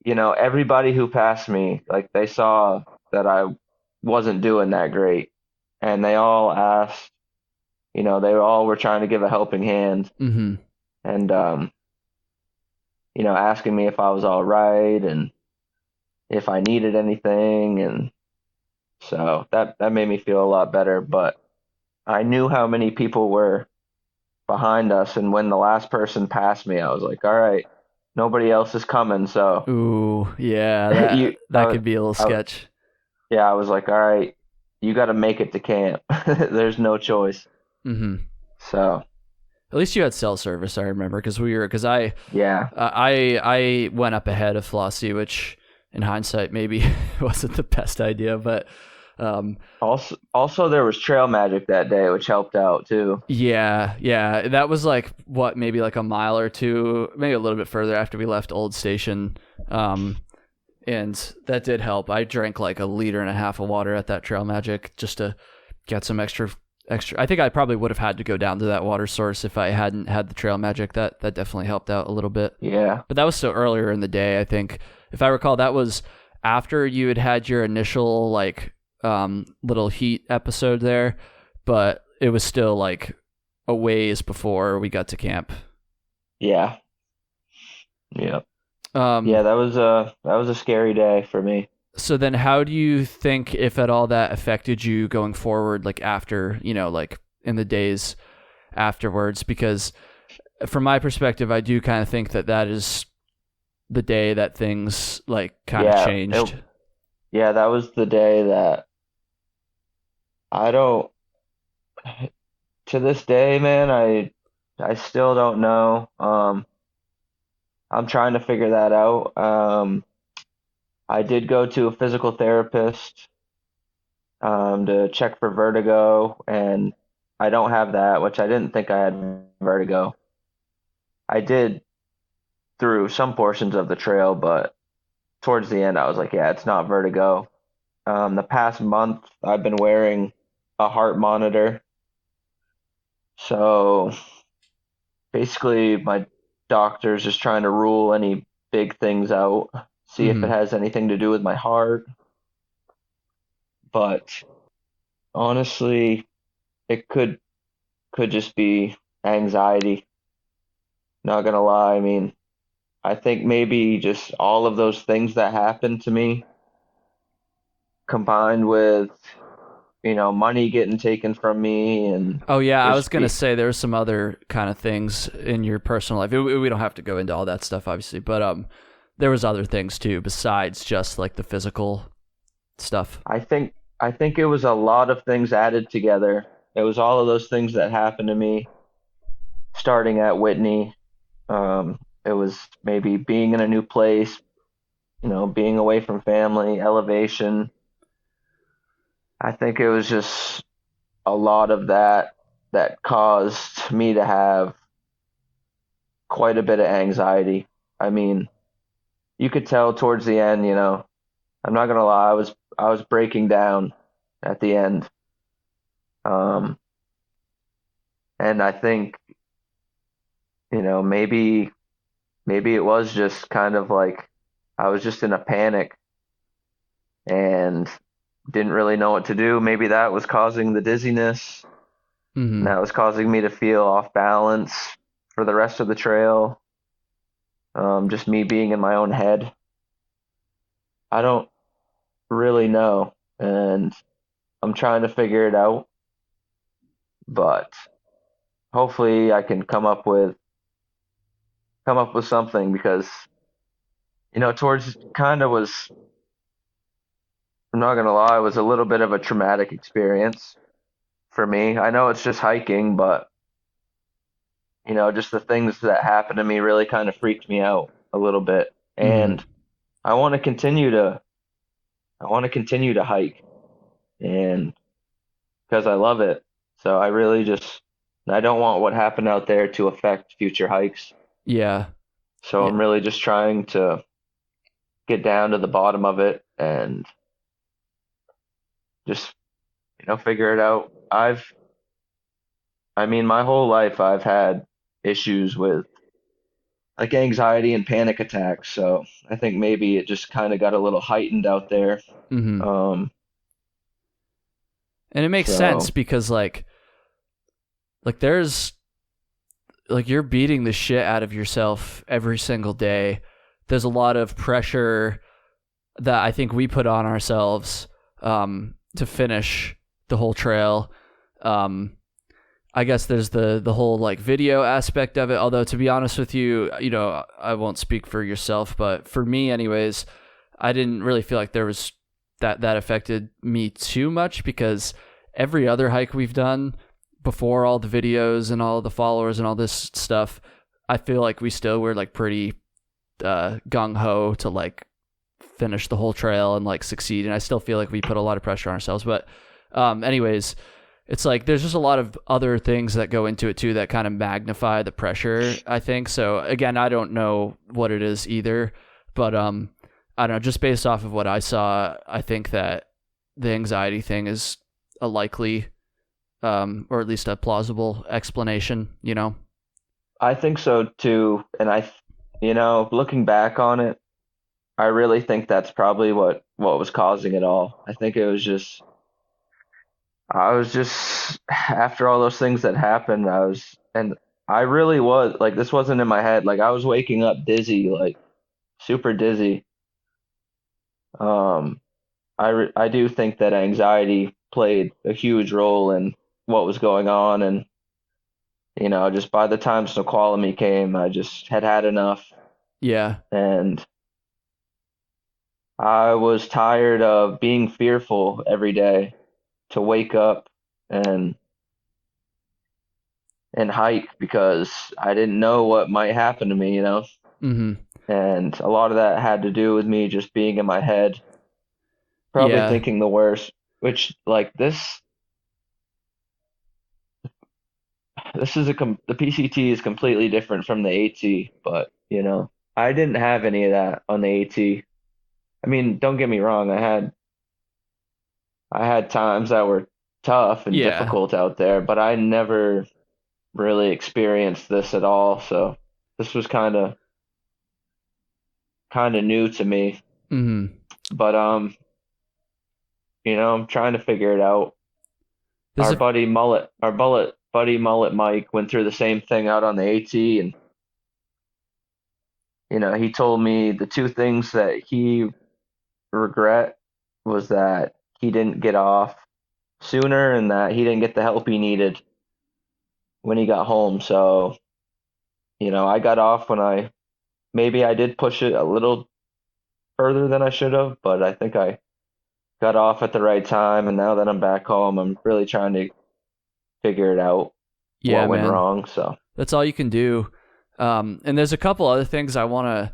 everybody who passed me, like they saw that I wasn't doing that great, and they all asked, they all were trying to give a helping hand, Hmm. and asking me if I was all right and if I needed anything, and so that made me feel a lot better. But I knew how many people were behind us, and when the last person passed me, I was like, all right, nobody else is coming, so Ooh, yeah, you, that could be a little I, sketch. yeah, I was like, all right, you got to make it to camp. There's no choice. Hmm. So At least you had cell service. I remember because yeah. I went up ahead of Flossy, which in hindsight maybe wasn't the best idea, but um, Also, there was trail magic that day, which helped out too. yeah, that was like what maybe like a mile or two, maybe a little bit further after we left Old Station, um, and that did help. I drank like a liter and a half of water at that trail magic just to get some extra. I think I probably would have had to go down to that water source if I hadn't had the trail magic. That definitely helped out a little bit. Yeah. But that was still earlier in the day. I think if I recall, that was after you had your initial like little heat episode there, but it was still like a ways before we got to camp. Yeah. Yeah. Um, Yeah, that was a scary day for me. so then how do you think, if at all, that affected you going forward, like after, like in the days afterwards? Because from my perspective, I do kind of think that is the day that things like kind of Yeah, changed. yeah, that was the day that I don't to this day, man, I still don't know. I'm trying to figure that out. I did go to a physical therapist to check for vertigo, and I don't have that, which I didn't think I had vertigo. I did through some portions of the trail, but towards the end, I was like, yeah, it's not vertigo. The past month, I've been wearing a heart monitor. So basically, my doctor's just trying to rule any big things out, see if it Hmm. has anything to do with my heart. But honestly, it could just be anxiety. Not gonna lie. I mean, I think maybe just all of those things that happened to me combined with, money getting taken from me and Oh yeah, I was just gonna say there's some other kind of things in your personal life. We don't have to go into all that stuff, obviously, but there was other things too besides just like the physical stuff. I think it was a lot of things added together. It was all of those things that happened to me starting at Whitney. It was maybe being in a new place, being away from family, elevation. I think it was just a lot of that caused me to have quite a bit of anxiety. I mean, you could tell towards the end, I'm not gonna lie, I was breaking down at the end. Um, and I think, maybe it was just kind of like I was just in a panic and didn't really know what to do. Maybe that was causing the dizziness, and Mm-hmm. that was causing me to feel off balance for the rest of the trail. Just me being in my own head. I don't really know, and I'm trying to figure it out, but hopefully I can come up with something because towards kind of was I'm not gonna lie, it was a little bit of a traumatic experience for me. I know it's just hiking, but just the things that happened to me really kind of freaked me out a little bit. Mm-hmm. And I want to continue to I want to continue to hike and because I love it. So I don't want what happened out there to affect future hikes. Yeah. So Yeah. I'm really just trying to get down to the bottom of it and just, figure it out. I mean, my whole life I've had issues with like anxiety and panic attacks. So I think maybe it just kind of got a little heightened out there. Mm-hmm. Um, And it makes sense so because there's you're beating the shit out of yourself every single day. There's a lot of pressure that I think we put on ourselves to finish the whole trail. I guess there's the whole like video aspect of it. Although to be honest with you, I won't speak for yourself, but for me anyways, I didn't really feel like there was that affected me too much because every other hike we've done before all the videos and all the followers and all this stuff, I feel like we still were like pretty gung ho to like finish the whole trail and like succeed. And I still feel like we put a lot of pressure on ourselves. But anyways, it's like there's just a lot of other things that go into it too that kind of magnify the pressure, I think. So again, I don't know what it is either, but I don't know, just based off of what I saw, I think that the anxiety thing is a likely or at least a plausible explanation, I think so too. And looking back on it, I really think that's probably what was causing it all. I think I was just after all those things that happened, and I really was like this wasn't in my head. Like I was waking up dizzy, like super dizzy. Um, I do think that anxiety played a huge role in what was going on, and just by the time Snoqualmie came, I just had had enough, Yeah. and I was tired of being fearful every day to wake up and and hike because I didn't know what might happen to me. Mm-hmm. And a lot of that had to do with me just being in my head, probably Yeah. thinking the worst, which like this is the PCT is completely different from the AT, but I didn't have any of that on the AT. I mean, don't get me wrong, I had times that were tough and Yeah. difficult out there, but I never really experienced this at all. So this was kind of new to me. Mm-hmm. But I'm trying to figure it out. There's a Our bullet buddy Mullet Mike went through the same thing out on the AT, and he told me the two things that he regret was that he didn't get off sooner and that he didn't get the help he needed when he got home. So, I got off when maybe I did push it a little further than I should have, but I think I got off at the right time. And now that I'm back home, I'm really trying to figure it out Yeah, what went man. wrong. So, That's all you can do. And there's a couple other things I want to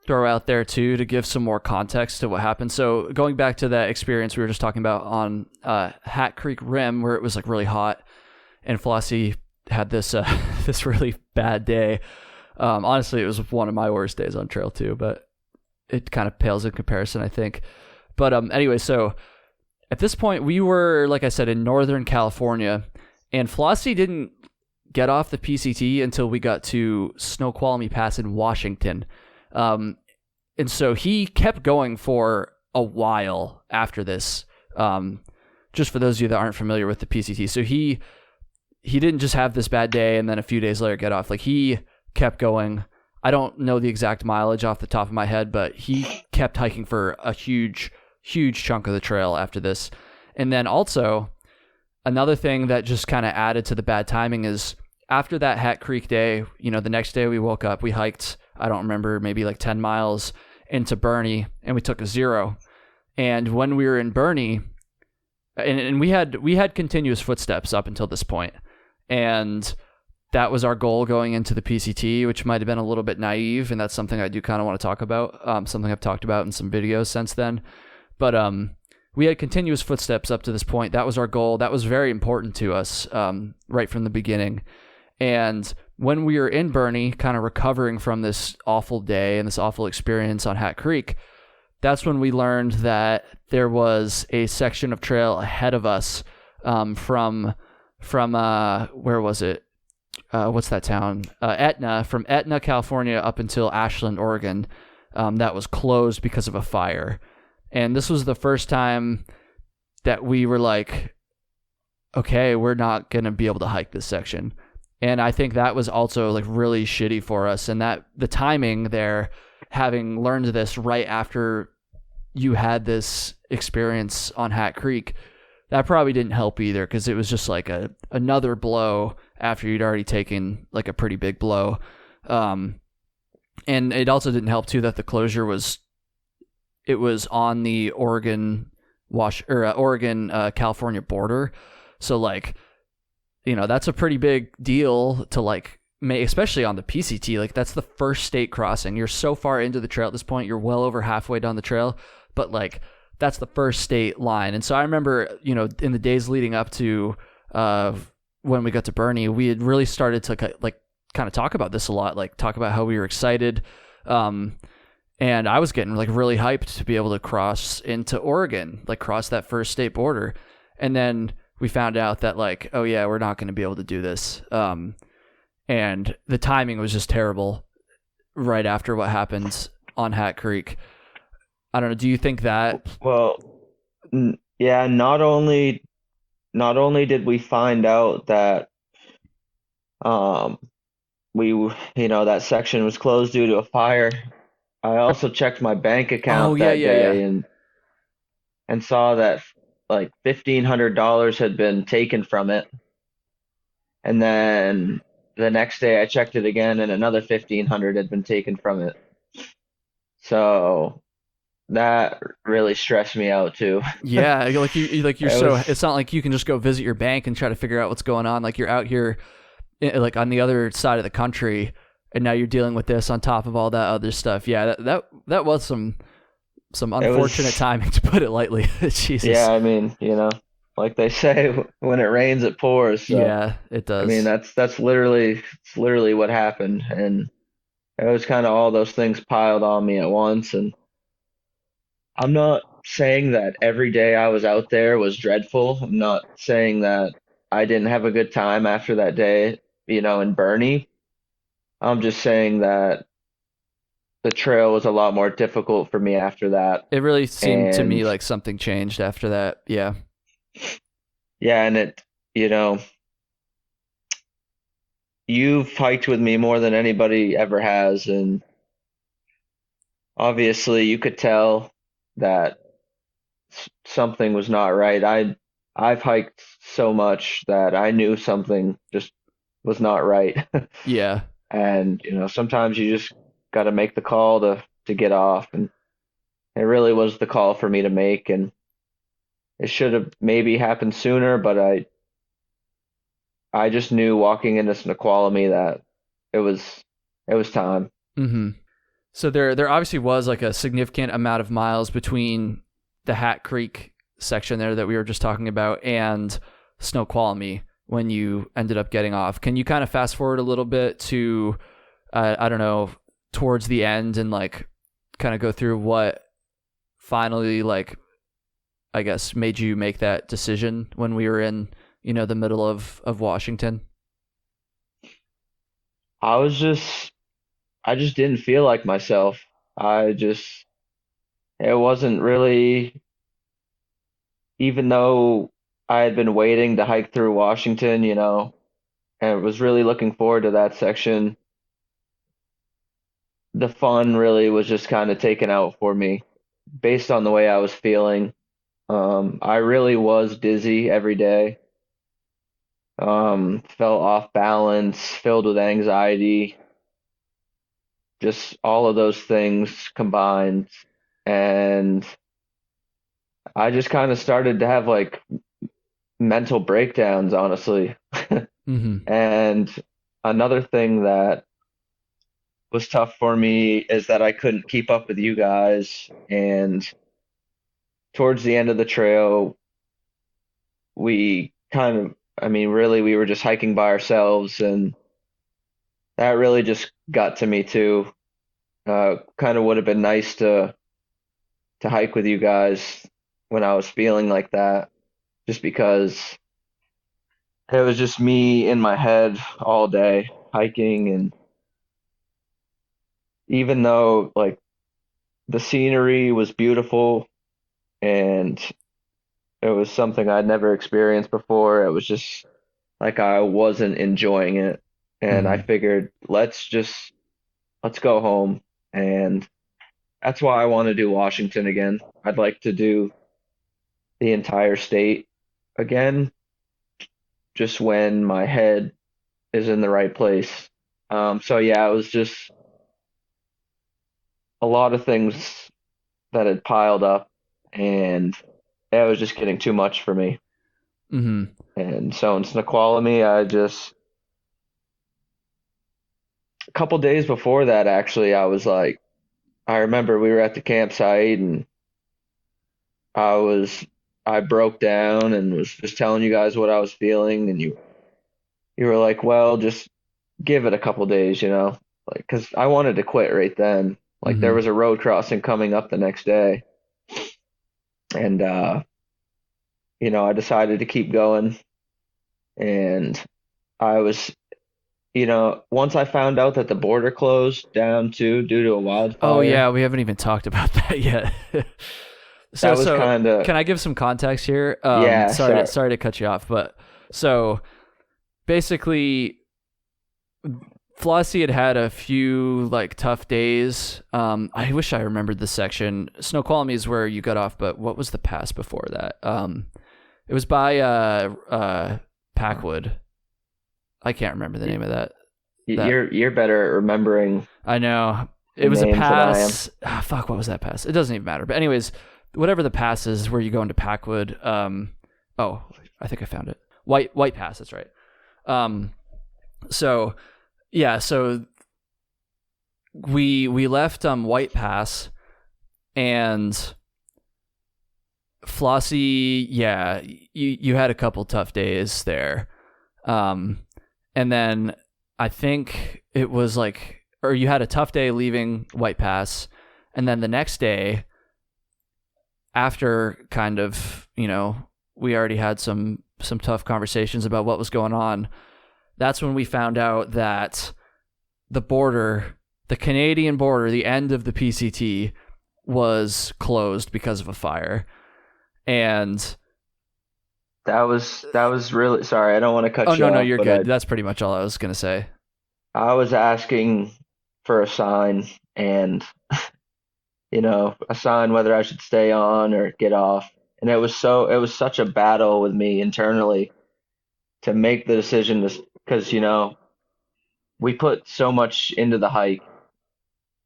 throw out there too to give some more context to what happened. So going back to that experience we were just talking about on Hat Creek Rim, where it was like really hot, and Flossy had this this really bad day. Honestly, it was one of my worst days on trail too, but it kind of pales in comparison, I think. But anyway, so at this point we were, like I said, in Northern California, and Flossy didn't get off the PCT until we got to Snoqualmie Pass in Washington. And so he kept going for a while after this. Just for those of you that aren't familiar with the PCT. So he didn't just have this bad day and then a few days later get off. Like, he kept going. I don't know the exact mileage off the top of my head, but he kept hiking for a huge chunk of the trail after this. And then also another thing that just kind of added to the bad timing is after that Hat Creek day, you know, the next day we woke up, we hiked, I don't remember, maybe like 10 miles into Bernie, and we took a 0. And when we were in Bernie, and we had continuous footsteps up until this point, and that was our goal going into the PCT, which might have been a little bit naive, and that's something I do kind of want to talk about, something I've talked about in some videos since then. But we had continuous footsteps up to this point. That was our goal. That was very important to us right from the beginning. And when we were in Bernie, kind of recovering from this awful day and this awful experience on Hat Creek, that's when we learned that there was a section of trail ahead of us from where was it? What's that town? Etna, from Etna, California up until Ashland, Oregon, that was closed because of a fire. And this was the first time that we were like, okay, we're not going to be able to hike this section. And I think that was also like really shitty for us. And that the timing there, having learned this right after you had this experience on Hat Creek, that probably didn't help either, because it was just like another blow after you'd already taken like a pretty big blow. And it also didn't help too that the closure was on the Oregon California border. So like, you know, that's a pretty big deal to like especially on the PCT. Like, that's the first state crossing. You're so far into the trail at this point, you're well over halfway down the trail, but like that's the first state line. And so I remember, you know, in the days leading up to when we got to Bernie, we had really started to like kind of talk about this a lot, like talk about how we were excited. And I was getting like really hyped to be able to cross into Oregon, like cross that first state border. And then we found out that like, oh yeah, we're not going to be able to do this. And the timing was just terrible right after what happened on Hat Creek. I don't know. Do you think that? Well, yeah, not only did we find out that that section was closed due to a fire, I also checked my bank account that day and saw that like $1,500 had been taken from it. And then the next day I checked it again and another 1,500 had been taken from it. So that really stressed me out too. Yeah, it's not like you can just go visit your bank and try to figure out what's going on. Like, you're out here like on the other side of the country, and now you're dealing with this on top of all that other stuff. Yeah, that was some unfortunate timing, to put it lightly. Jesus. Yeah, I mean, like they say, when it rains, it pours. So, yeah, it does. I mean, that's literally what happened, and it was kind of all those things piled on me at once. And I'm not saying that every day I was out there was dreadful. I'm not saying that I didn't have a good time after that day, in Bernie. I'm just saying that the trail was a lot more difficult for me after that. It really seemed to me like something changed after that. Yeah. Yeah, and it, you've hiked with me more than anybody ever has, and obviously you could tell that something was not right. I've hiked so much that I knew something just was not right. Yeah. And, sometimes you just got to make the call to get off. And it really was the call for me to make. And it should have maybe happened sooner, but I just knew walking into Snoqualmie that it was time. Mm-hmm. So there obviously was like a significant amount of miles between the Hat Creek section there that we were just talking about and Snoqualmie when you ended up getting off. Can you kind of fast forward a little bit to, I don't know, towards the end and like kind of go through what finally, like, I guess made you make that decision when we were in, the middle of Washington? I was just I just didn't feel like myself. I just it wasn't really, even though I had been waiting to hike through Washington, and was really looking forward to that section. The fun really was just kind of taken out for me based on the way I was feeling. I really was dizzy every day. Felt off balance, filled with anxiety, just all of those things combined. And I just kind of started to have like mental breakdowns, honestly. Mm-hmm. And another thing that was tough for me is that I couldn't keep up with you guys. And towards the end of the trail, we kind of, I mean, really, we were just hiking by ourselves, and that really just got to me too. Kind of would have been nice to hike with you guys when I was feeling like that, just because it was just me in my head all day hiking. And even though like the scenery was beautiful and it was something I'd never experienced before, it was just like I wasn't enjoying it. And I Mm-hmm. figured let's go home. And that's why I want to do Washington again. I'd like to do the entire state again, just when my head is in the right place. So yeah, it was just a lot of things that had piled up, and it was just getting too much for me. Mm-hmm. And so in Snoqualmie, a couple days before that, actually, I remember we were at the campsite, and I was, I broke down and was just telling you guys what I was feeling, and you were like, well, just give it a couple days, like, because I wanted to quit right then. Like there Mm-hmm. was a road crossing coming up the next day, and I decided to keep going. And I was, once I found out that the border closed down too due to a Oh wildfire, yeah, we haven't even talked about that yet. so that was so kind of, can I give some context here? yeah, Sorry to sorry. sorry to cut you off, but so basically Flossy had a few like tough days. I wish I remembered the section. Snoqualmie is where you got off, but what was the pass before that? It was by Packwood. I can't remember the name of that. That You're better at remembering I know. the It was a names than I am. pass. Fuck, what was that pass? It doesn't even matter. But anyways, whatever the pass is where you go into Packwood. Oh, I think I found it. White Pass. That's right. Um, so yeah, so we left White Pass and Flossy. Yeah, you had a couple tough days there. And then I think it was like, or you had a tough day leaving White Pass, and then the next day, after kind of, we already had some tough conversations about what was going on. That's when we found out that the border, the Canadian border, the end of the PCT was closed because of a fire. And That was really, sorry, I don't want to oh cut you no, off, you're but good. That's pretty much all I was gonna say. I was asking for a sign, and a sign whether I should stay on or get off. And it was such a battle with me internally to make the decision, because we put so much into the hike.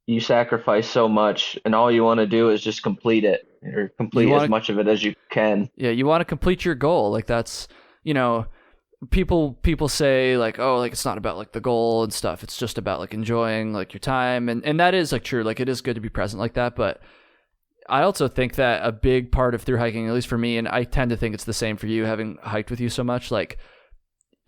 You sacrifice so much, and all you want to do is just complete it, or You complete as want to much of it as you can. Yeah, you want to complete your goal. Like that's, you know, people say like, oh, like it's not about like the goal and stuff, it's just about like enjoying like your time, and that is like true, like it is good to be present like that. But I also think that a big part of through hiking, at least for me, and I tend to think it's the same for you having hiked with you so much, like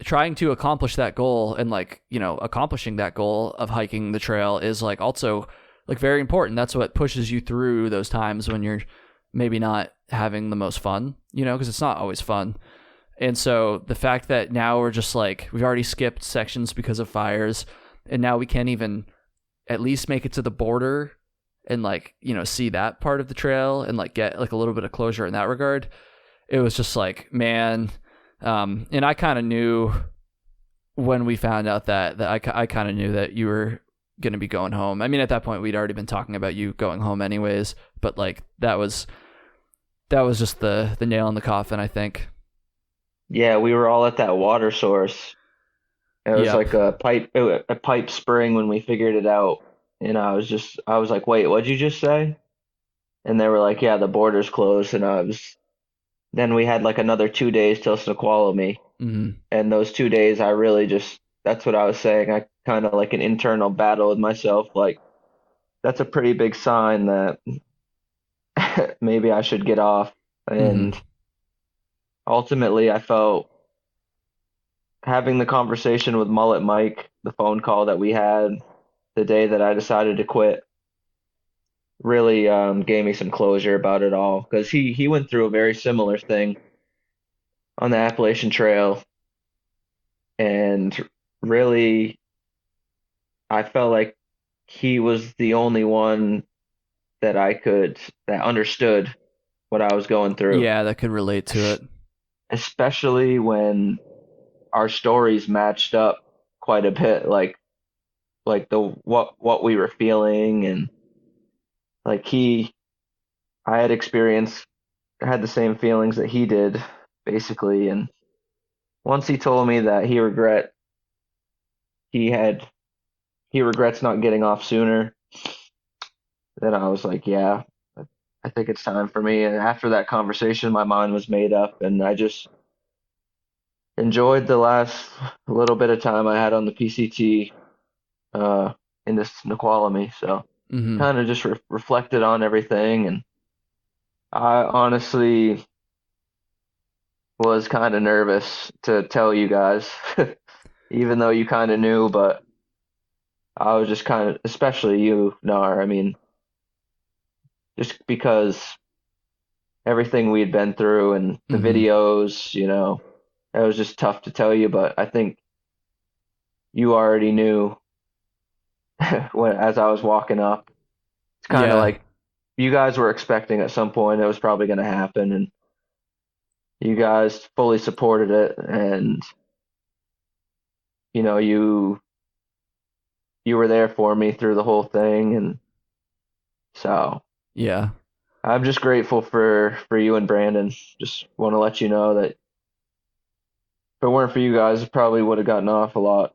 trying to accomplish that goal and like, accomplishing that goal of hiking the trail is like also like very important. That's what pushes you through those times when you're maybe not having the most fun, because it's not always fun. And so the fact that now we're just like, we've already skipped sections because of fires, and now we can't even at least make it to the border and like, see that part of the trail and like get like a little bit of closure in that regard. It was just like, man. And I kind of knew when we found out that I kind of knew that you were going to be going home. I mean, at that point we'd already been talking about you going home anyways, but like that was just the nail in the coffin, I think. Yeah, we were all at that water source. It was Yep. like a pipe spring when we figured it out. And I was like, wait, what'd you just say? And they were like, yeah, the border's closed. Then we had like another 2 days till Snoqualmie. Hmm. And those 2 days, I really just, that's what I was saying. I kind of like an internal battle with myself. Like, that's a pretty big sign that maybe I should get off. Hmm. And ultimately, I felt having the conversation with Mullet Mike, the phone call that we had the day that I decided to quit, really gave me some closure about it all because he went through a very similar thing on the Appalachian Trail, and really I felt like he was the only one that understood what I was going through, Yeah, that could relate to it. especially when our stories matched up quite a bit, like the what we were feeling, and like he I had experienced had the same feelings that he did basically. And once he told me that he had he regrets not getting off sooner, then I was like, yeah, I think it's time for me. And after that conversation, my mind was made up, and I just enjoyed the last little bit of time I had on the PCT in this Snoqualmie. So Hmm. kind of just reflected on everything, and I honestly was kind of nervous to tell you guys, even though you kind of knew, but I was just kind of, especially you, Nar. I mean, just because everything we'd been through and the Hmm. videos, it was just tough to tell you, but I think you already knew as I was walking up. It's kind of Yeah. like you guys were expecting at some point it was probably going to happen, and you guys fully supported it, and you know, you were there for me through the whole thing, and so Yeah. I'm just grateful for you and Brandon. Just want to let you know that if it weren't for you guys, it probably would have gotten off a lot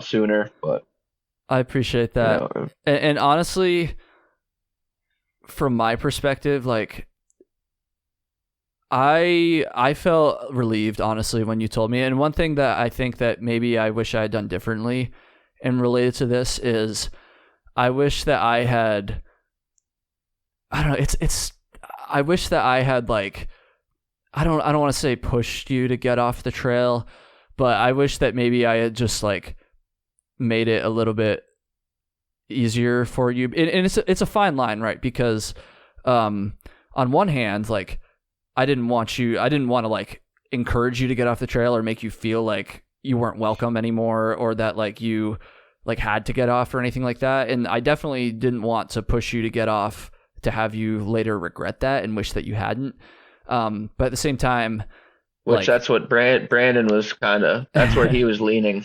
sooner. But I appreciate you that. know, And honestly, from my perspective, like I felt relieved honestly when you told me. And one thing that I think that maybe I wish I had done differently and related to this is I wish that I had, I don't know, it's I wish that I had like, I don't want to say pushed you to get off the trail, but I wish that maybe I had just like made it a little bit easier for you. And it's a fine line, right? Because on one hand, like I didn't want to like encourage you to get off the trail or make you feel like you weren't welcome anymore or that like you like had to get off or anything like that. And I definitely didn't want to push you to get off to have you later regret that and wish that you hadn't. But at the same time, which like that's what Brandon was kind of. That's where he was leaning.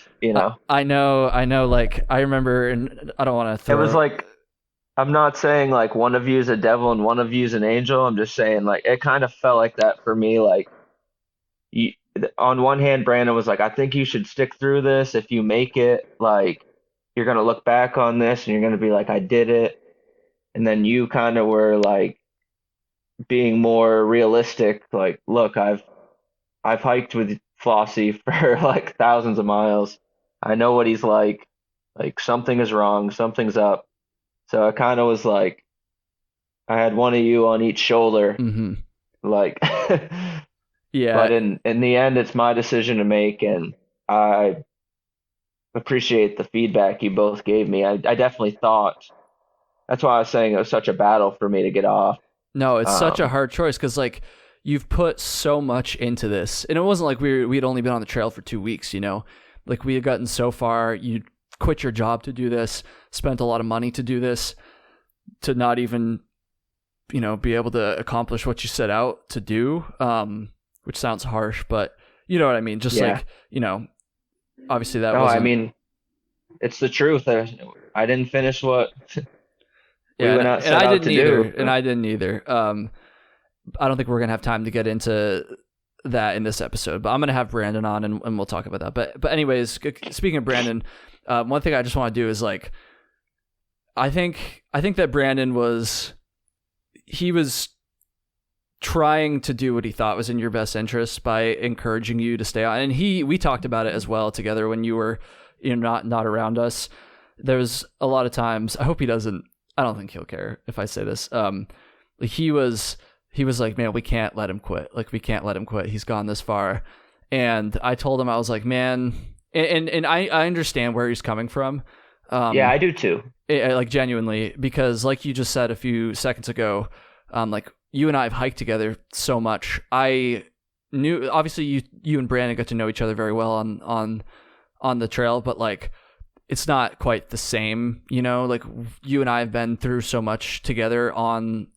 I know. Like I remember, and I don't want to It was throw. like I'm not saying like one of you is a devil and one of you is an angel. I'm just saying like it kind of felt like that for me. Like you, on one hand, Brandon was like, I think you should stick through this. If you make it, like you're gonna look back on this and you're gonna be like, I did it. And then you kind of were like being more realistic. Like, look, I've hiked with Flossy for like thousands of miles. I know what he's like. Like something is wrong, something's up. So I kind of was like, I had one of you on each shoulder, Mm-hmm. like, Yeah. but in the end, it's my decision to make, and I appreciate the feedback you both gave me. I definitely thought that's why I was saying it was such a battle for me to get off. No, it's such a Um, hard choice because like you've put so much into this, and it wasn't like we'd only been on the trail for 2 weeks. Like we had gotten so far. You quit your job to do this, spent a lot of money to do this, to not even be able to accomplish what you set out to do. Which sounds harsh, but you know what I mean. Just yeah. like obviously that No, I wasn't. mean, it's the truth. I didn't finish what we Yeah, went out and set I out didn't to either, do. and I didn't either. I don't think we're gonna have time to get into that in this episode, but I'm gonna have Brandon on, and we'll talk about that. But anyways, speaking of Brandon, one thing I just want to do is like, I think that Brandon was trying to do what he thought was in your best interest by encouraging you to stay on, and we talked about it as well together when you were not around us. There's a lot of times, I hope he doesn't. I don't think he'll care if I say this. He was like, man, we can't let him quit. Like, we can't let him quit. He's gone this far. And I told him, I was like, man, and I understand where he's coming from. Yeah, I do too. Like genuinely, because like you just said a few seconds ago, like you and I have hiked together so much. I knew, obviously you and Brandon got to know each other very well on the trail, but like, it's not quite the same, like you and I have been through so much together on,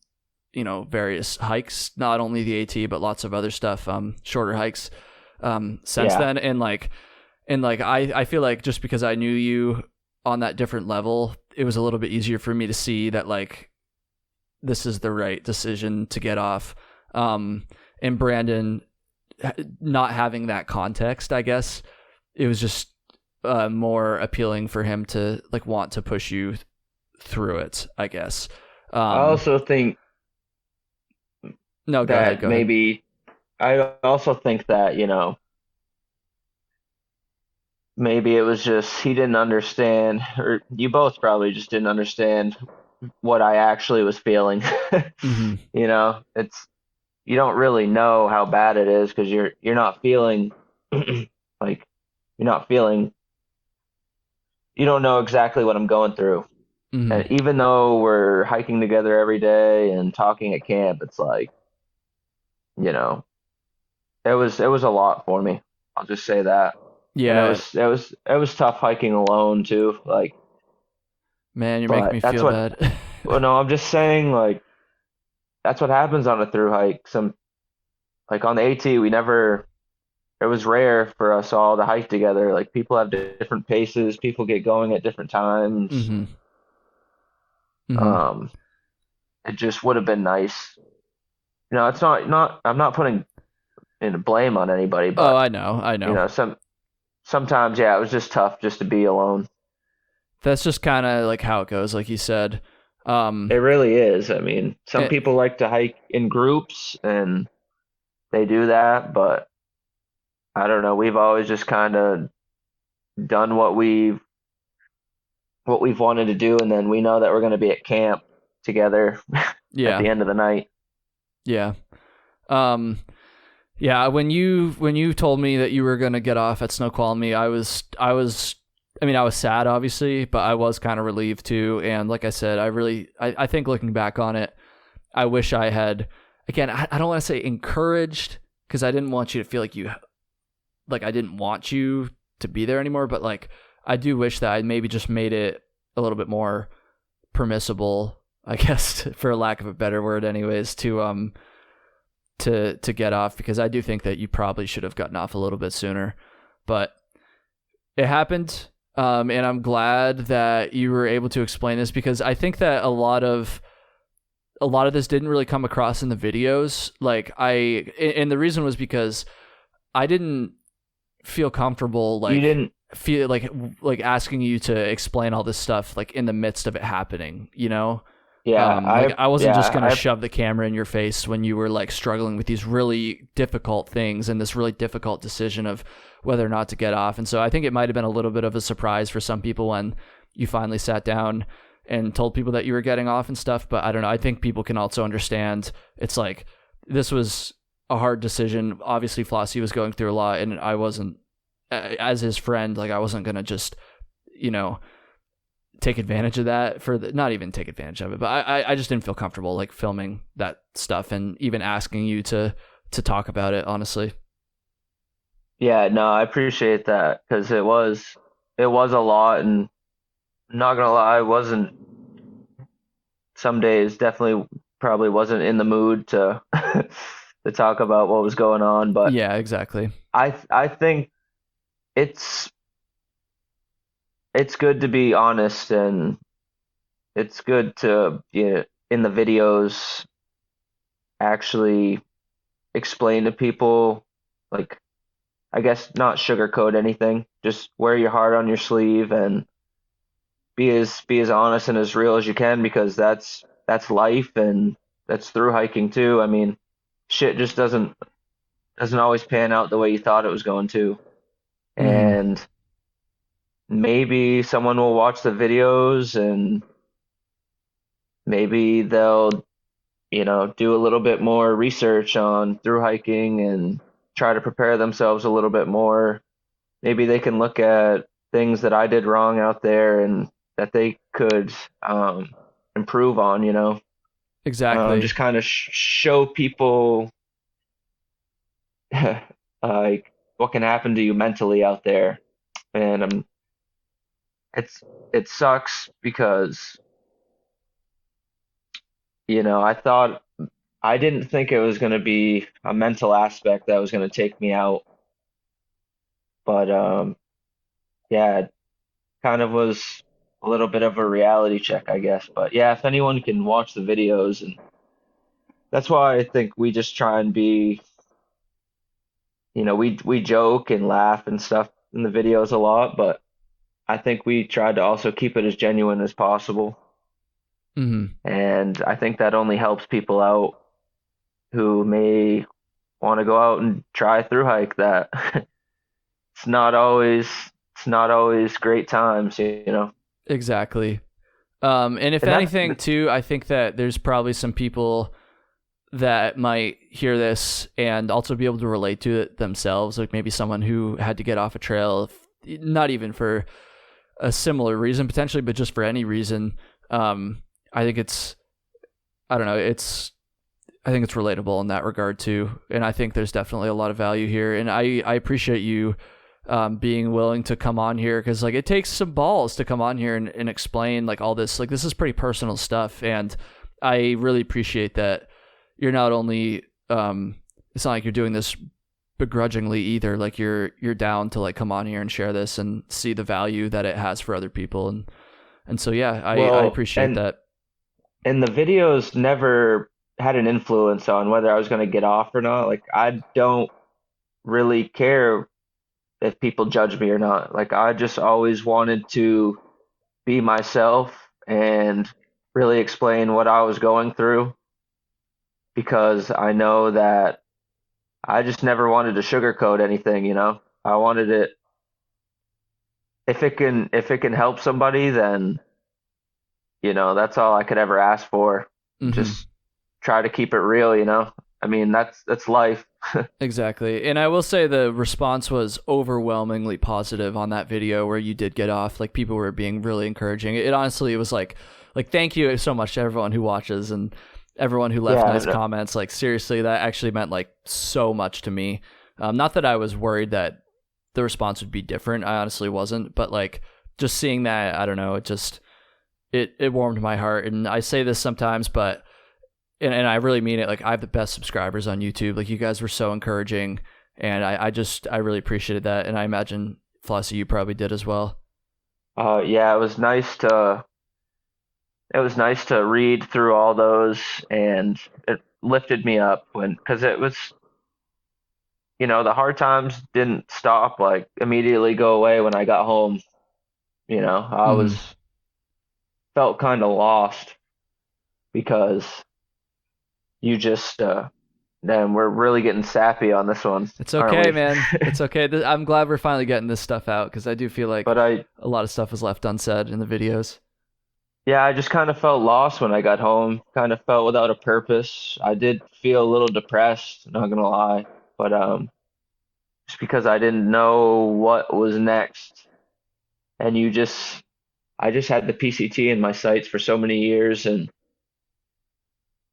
various hikes, not only the AT, but lots of other stuff, shorter hikes, since then. And I feel like just because I knew you on that different level, it was a little bit easier for me to see that like, this is the right decision to get off. And Brandon not having that context, I guess it was just, more appealing for him to like want to push you through it, I guess. I also think No, go ahead. maybe I also think that, maybe it was just he didn't understand, or you both probably just didn't understand what I actually was feeling. Mm-hmm. It's you don't really know how bad it is because you're not feeling like you're not feeling you don't know exactly what I'm going through. Mm-hmm. And even though we're hiking together every day and talking at camp, it's like, it was a lot for me. I'll just say that. Yeah. And it was tough hiking alone too. Like, Man, you're making me that's feel what, bad. well, no, I'm just saying like that's what happens on a through hike. Like on the AT, it was rare for us all to hike together. Like people have different paces, people get going at different times. Mm-hmm. Mm-hmm. It just would have been nice. It's not I'm not putting in blame on anybody, Oh, but I know. Sometimes, yeah, it was just tough just to be alone. That's just kind of like how it goes, like you said. It really is. I mean, some it, people like to hike in groups and they do that, but I don't know. We've always just kind of done what we've wanted to do, and then we know that we're going to be at camp together at yeah. the end of the night. Yeah. Yeah, when you told me that you were going to get off at Snoqualmie, I was sad obviously, but I was kind of relieved too. And like I said, I think looking back on it, I wish I had, again, I don't want to say encouraged, because I didn't want you to feel like I didn't want you to be there anymore, but like I do wish that I maybe just made it a little bit more permissible, I guess, for lack of a better word anyways, to get off, because I do think that you probably should have gotten off a little bit sooner, but it happened. And I'm glad that you were able to explain this, because I think that a lot of this didn't really come across in the videos. And the reason was because I didn't feel comfortable, like, You didn't, feel like asking you to explain all this stuff, like in the midst of it happening, Yeah, Like I wasn't just gonna I shove the camera in your face when you were like struggling with these really difficult things and this really difficult decision of whether or not to get off. And so I think it might have been a little bit of a surprise for some people when you finally sat down and told people that you were getting off and stuff. But I don't know. I think people can also understand it's like this was a hard decision. Obviously, Flossy was going through a lot, and I wasn't, as his friend, like I wasn't gonna just, you know, take advantage of that for the, not even take advantage of it, but I just didn't feel comfortable like filming that stuff and even asking you to talk about it, honestly. yeah, no, I appreciate that because it was a lot, and I'm not gonna lie, I wasn't some days definitely probably wasn't in the mood to to talk about what was going on, but Yeah, exactly. I think it's it's good to be honest, and it's good to, you know, in the videos actually explain to people, like, I guess not sugarcoat anything, just wear your heart on your sleeve and be as honest and as real as you can, because that's life, and that's through hiking too. I mean, shit just doesn't always pan out the way you thought it was going to. Hmm. And maybe someone will watch the videos and maybe they'll, you know, do a little bit more research on through hiking and try to prepare themselves a little bit more. Maybe they can look at things that I did wrong out there and that they could improve on, you know. Exactly. Just kind of show people like what can happen to you mentally out there. And it's it sucks because, you know, I didn't think it was going to be a mental aspect that was going to take me out, but yeah, it kind of was a little bit of a reality check, I guess. But yeah, if anyone can watch the videos, and that's why I think we just try and be, you know, we joke and laugh and stuff in the videos a lot, but I think we tried to also keep it as genuine as possible. Hmm. And I think that only helps people out who may want to go out and try through hike that it's not always it's not always great times, you know. Exactly. And if And that's anything too, I think that there's probably some people that might hear this and also be able to relate to it themselves, like maybe someone who had to get off a trail, not even for a similar reason potentially, but just for any reason. I think it's, I don't know, I think it's relatable in that regard too, and I think there's definitely a lot of value here, and I appreciate you being willing to come on here, because like it takes some balls to come on here and explain like all this, like this is pretty personal stuff, and I really appreciate that you're not only it's not like you're doing this begrudgingly either, like you're down to like come on here and share this and see the value that it has for other people, and so yeah, I well, appreciate that. and the videos never had an influence on whether I was going to get off or not. Like I don't really care if people judge me or not. Like I just always wanted to be myself and really explain what I was going through, because I know that I just never wanted to sugarcoat anything, you know. I wanted it, if it can help somebody, then, you know, that's all I could ever ask for. Hmm. Just try to keep it real, you know. I mean, that's life. Exactly. And I will say the response was overwhelmingly positive on that video where you did get off. Like people were being really encouraging. It honestly it was like thank you so much to everyone who watches and everyone who left Yeah, nice comments. Like seriously, that actually meant like so much to me. Not that I was worried that the response would be different. I honestly wasn't, but like just seeing that, I don't know, it just it warmed my heart. And I say this sometimes, but and I really mean it. Like I have the best subscribers on YouTube. Like you guys were so encouraging, and I really appreciated that. And I imagine Flossie, you probably did as well. yeah, it was nice to read through all those, and it lifted me up when, because it was, you know, the hard times didn't stop, like immediately go away when I got home. You know, I Hmm. was felt kind of lost, because you just then we're really getting sappy on this one, It's aren't okay, we? man. It's okay. I'm glad we're finally getting this stuff out because I do feel like But a lot of stuff was left unsaid in the videos. yeah, I just kind of felt lost when I got home. Kind of felt without a purpose. I did feel a little depressed, not gonna lie, but just because I didn't know what was next. And I just had the PCT in my sights for so many years, and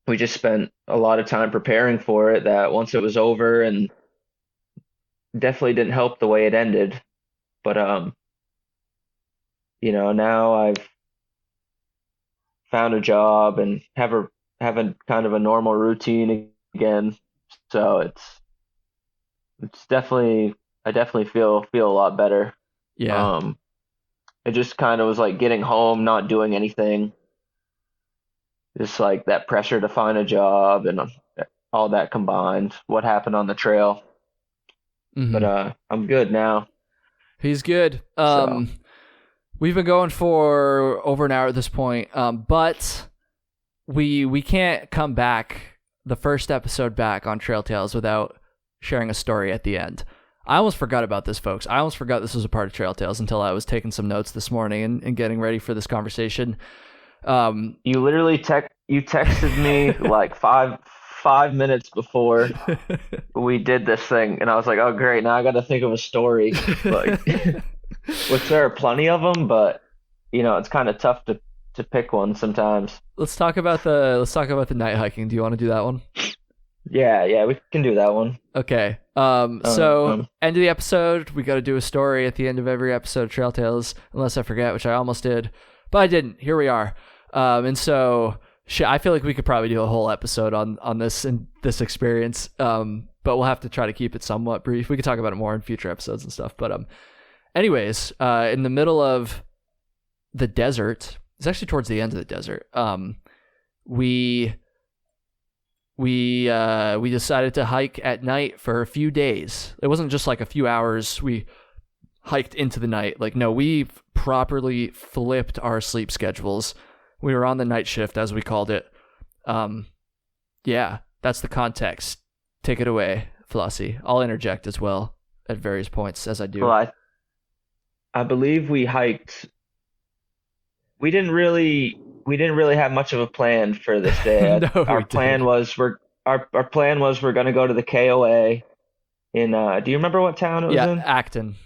we just spent a lot of time preparing for it. That once it was over, and definitely didn't help the way it ended. But now I've found a job and have a kind of a normal routine again. So it's definitely I definitely feel a lot better. Yeah. Um, it just kind of was like getting home, not doing anything, just like that pressure to find a job and all that combined. What happened on the trail? But Hmm. I'm good now. He's good. So We've been going for over an hour at this point, but we can't come back the first episode back on Trail Tales without sharing a story at the end. I almost forgot about this, folks. I almost forgot this was a part of Trail Tales until I was taking some notes this morning and getting ready for this conversation. you literally you texted me like five minutes before we did this thing, and I was like, oh great, now I got to think of a story. Like, which there are plenty of them, but it's kind of tough to pick one sometimes. let's talk about the night hiking. Do you want to do that one? Yeah, we can do that one. Okay. So Um, end of the episode, we got to do a story at the end of every episode of Trail Tales, unless I forget, which I almost did, but I didn't. Here we are. And so I feel like we could probably do a whole episode on this and this experience. But we'll have to try to keep it somewhat brief. We could talk about it more in future episodes and stuff. But anyways, in the middle of the desert, it's actually towards the end of the desert. We decided to hike at night for a few days. It wasn't just like a few hours. We hiked into the night. Like, no, we properly flipped our sleep schedules. We were on the night shift, as we called it. Yeah, that's the context. Take it away, Flossy. I'll interject as well at various points as I do. well, I believe we hiked. We didn't really have much of a plan for this day. No, we didn't. Our plan was we're gonna go to the KOA in do you remember what town it was Yeah, in? Acton,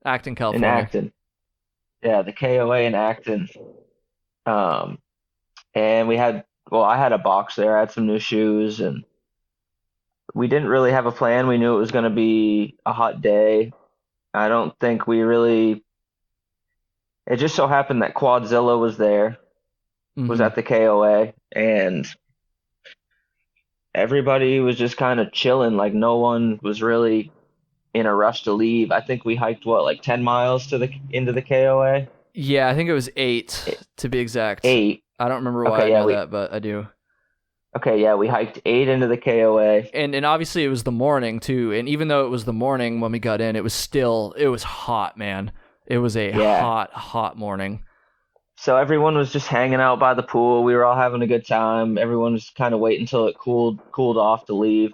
In California. Acton. Yeah, the KOA in Acton. Um, and I had a box there. I had some new shoes, and we didn't really have a plan. We knew it was going to be a hot day. I don't think we really, it just so happened that Quadzilla was Hmm. at the KOA, and everybody was just kind of chilling. Like no one was really in a rush to leave. I think we hiked like 10 miles into the KOA? Yeah, I think it was 8 to be exact. 8. I don't remember why Okay, I yeah, know that, but I do. we hiked 8 into the KOA. And obviously it was the morning too. And even though it was the morning when we got in, it was hot, man. It was a Yeah. hot morning. So everyone was just hanging out by the pool. We were all having a good time. Everyone was kind of waiting until it cooled off to leave.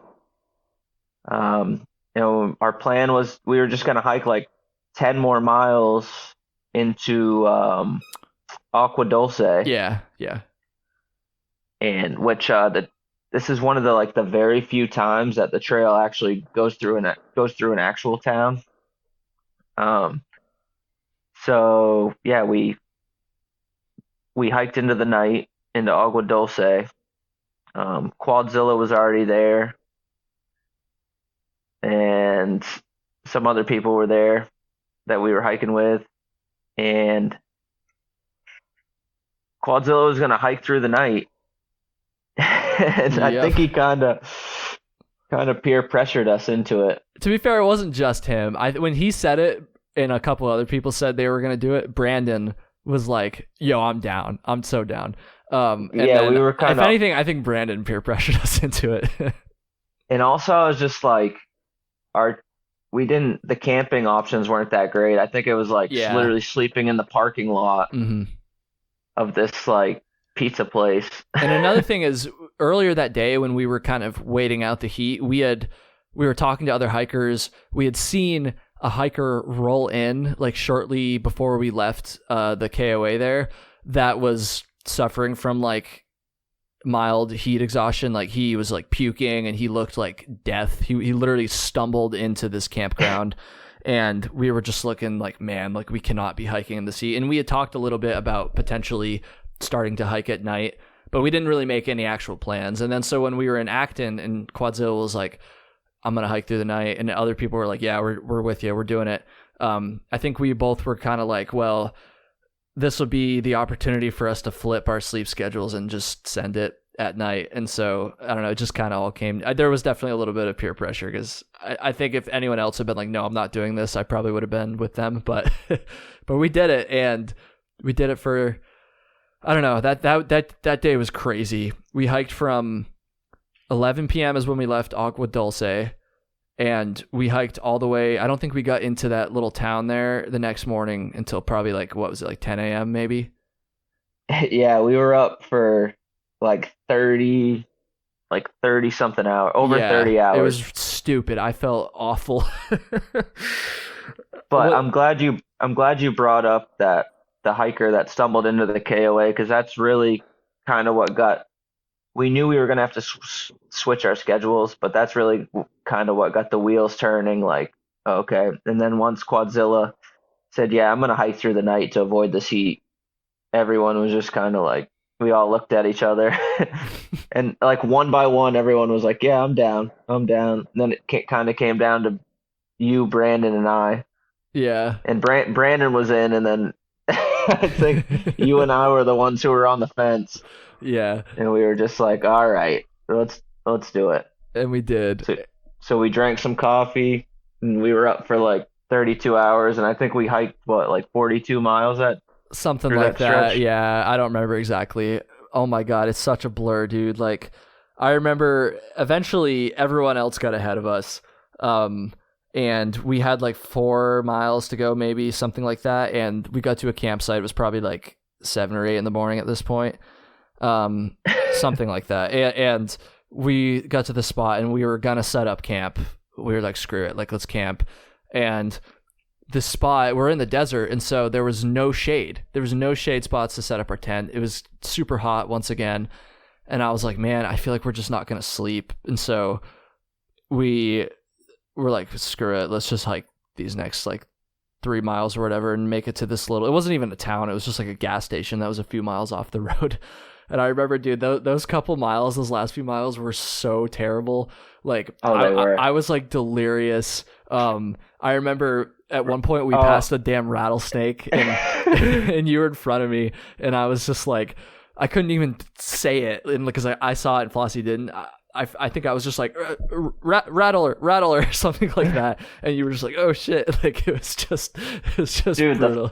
Our plan was we were just gonna hike like 10 more miles into Aqua Dulce, Yeah. and which this is one of the very few times that the trail actually goes through an actual town. Um, so yeah, we hiked into the night into Agua Dulce. Quadzilla was already there, and some other people were there that we were hiking with, and Quadzilla was gonna hike through the night, and I Yep. think he kind of peer pressured us into it. To be fair, it wasn't just him. When he said it and a couple other people said they were going to do it, Brandon was like, yo, I'm down. I'm so down. And Yeah, then, we were if anything, I think Brandon peer pressured us into it. and also I was just like, our the camping options weren't that great. I think it was like Yeah. literally sleeping in the parking lot Hmm. of this like pizza place. And another thing is, earlier that day when we were kind of waiting out the heat, we were talking to other hikers. We had seen a hiker roll in like shortly before we left the KOA there that was suffering from like mild heat exhaustion. Like he was like puking and he looked like death. He literally stumbled into this campground. And we were just looking like, man, like we cannot be hiking in the heat. And we had talked a little bit about potentially starting to hike at night, but we didn't really make any actual plans. And then so when we were in Acton and Quadzilla was like, I'm going to hike through the night. And other people were like, yeah, we're with you. We're doing it. I think we both were kind of like, well, this would be the opportunity for us to flip our sleep schedules and just send it at night. And so I don't know, it just kind of all came. There was definitely a little bit of peer pressure because I think if anyone else had been like, no, I'm not doing this, I probably would have been with them. But but we did it, and we did it for, I don't know, that day was crazy. We hiked from 11 p.m. is when we left Agua Dulce, and we hiked all the way. I don't think we got into that little town there the next morning until probably like, what was it, like 10 a.m. maybe? Yeah, we were up for like 30 something hours, over 30 hours. It was stupid. I felt awful. But I'm glad you brought up that the hiker that stumbled into the KOA, because that's really kind of we knew we were going to have to switch our schedules, but that's really kind of what got the wheels turning, like, okay. And then once Quadzilla said, yeah, I'm going to hike through the night to avoid this heat, everyone was just kind of like, we all looked at each other and like one by one, everyone was like, yeah, I'm down. And then it kind of came down to you, Brandon, and I. Yeah. And Brandon was in, and then I think you and I were the ones who were on the fence. Yeah. And we were just like, all right, let's do it. And we did. So we drank some coffee, and we were up for like 32 hours, and I think we hiked, like 42 miles something like that. Yeah, I don't remember exactly. Oh my God, it's such a blur, dude. Like, I remember eventually everyone else got ahead of us. And we had like 4 miles to go, maybe something like that. And we got to a campsite. It was probably like 7 or 8 in the morning at this point. Something like that. And we got to the spot and we were going to set up camp. We were like, screw it. Like, let's camp. And the spot, we're in the desert, and so there was no shade. There was no shade spots to set up our tent. It was super hot once again, and I was like, man, I feel like we're just not going to sleep. And so we were like, screw it, let's just hike these next like 3 miles or whatever and make it to this little, it wasn't even a town, it was just like a gas station that was a few miles off the road. And I remember, dude, those couple miles, those last few miles were so terrible. Like, I was like delirious. I remember at one point we passed a damn rattlesnake, and and you were in front of me, and I was just like, I couldn't even say it, and because I saw it and Flossy didn't. I think I was just like rattler or something like that, and you were just like, oh shit, like it was just dude, brutal.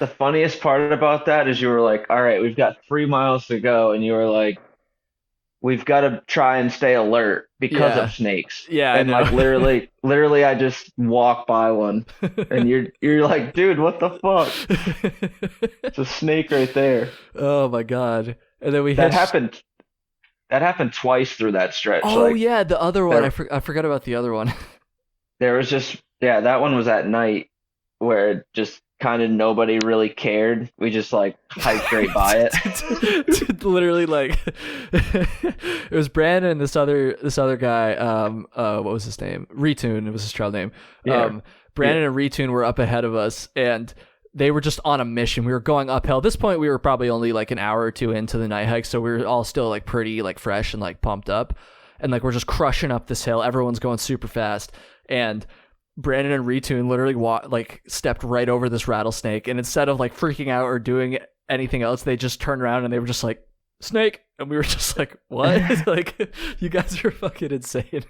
The funniest part about that is you were like, all right, we've got 3 miles to go, and you were like, we've got to try and stay alert because of snakes. Yeah, and like literally, I just walk by one, and you're like, dude, what the fuck? It's a snake right there. Oh my God! And then That happened twice through that stretch. Oh, like, yeah, the other one. I forgot about the other one. There was just, that one was at night where just kind of nobody really cared. We just like hiked right by it. Literally, like it was Brandon and this other guy. What was his name? Retune. It was his trail name. Yeah. Brandon and Retune were up ahead of us, and they were just on a mission. We were going uphill. At this point, we were probably only like an hour or two into the night hike, so we were all still like pretty like fresh and like pumped up, and like we're just crushing up this hill. Everyone's going super fast, and Brandon and Retune literally stepped right over this rattlesnake, and instead of like freaking out or doing anything else, they just turned around and they were just like, snake, and we were just like, what? Like, you guys are fucking insane.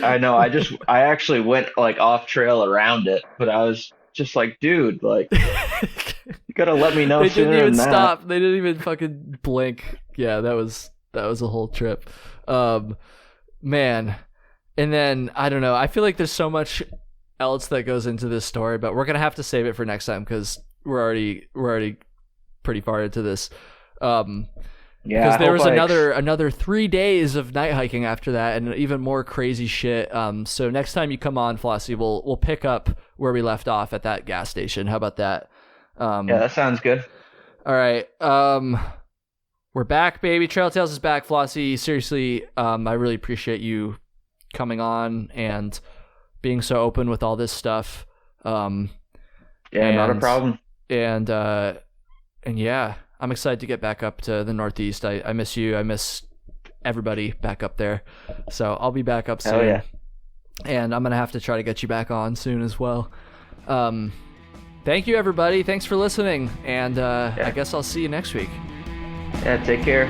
I know. I actually went like off trail around it, but I was just like, dude, like, you gotta let me know. They sooner didn't even than stop. That. They didn't even fucking blink. Yeah, that was a whole trip. Man. And then I don't know. I feel like there's so much else that goes into this story, but we're gonna have to save it for next time because we're already pretty far into this. Yeah, because I there hope was I another 3 days of night hiking after that, and even more crazy shit. So next time you come on, Flossie, we'll pick up where we left off at that gas station. How about that? Yeah, that sounds good. All right. We're back, baby. Trail Tales is back, Flossie. Seriously, I really appreciate you coming on and being so open with all this stuff. Yeah, not a problem. And yeah, I'm excited to get back up to the Northeast. I miss you. I miss everybody back up there. So I'll be back up soon. Oh yeah. And I'm going to have to try to get you back on soon as well. Thank you, everybody. Thanks for listening. And I guess I'll see you next week. Yeah, take care.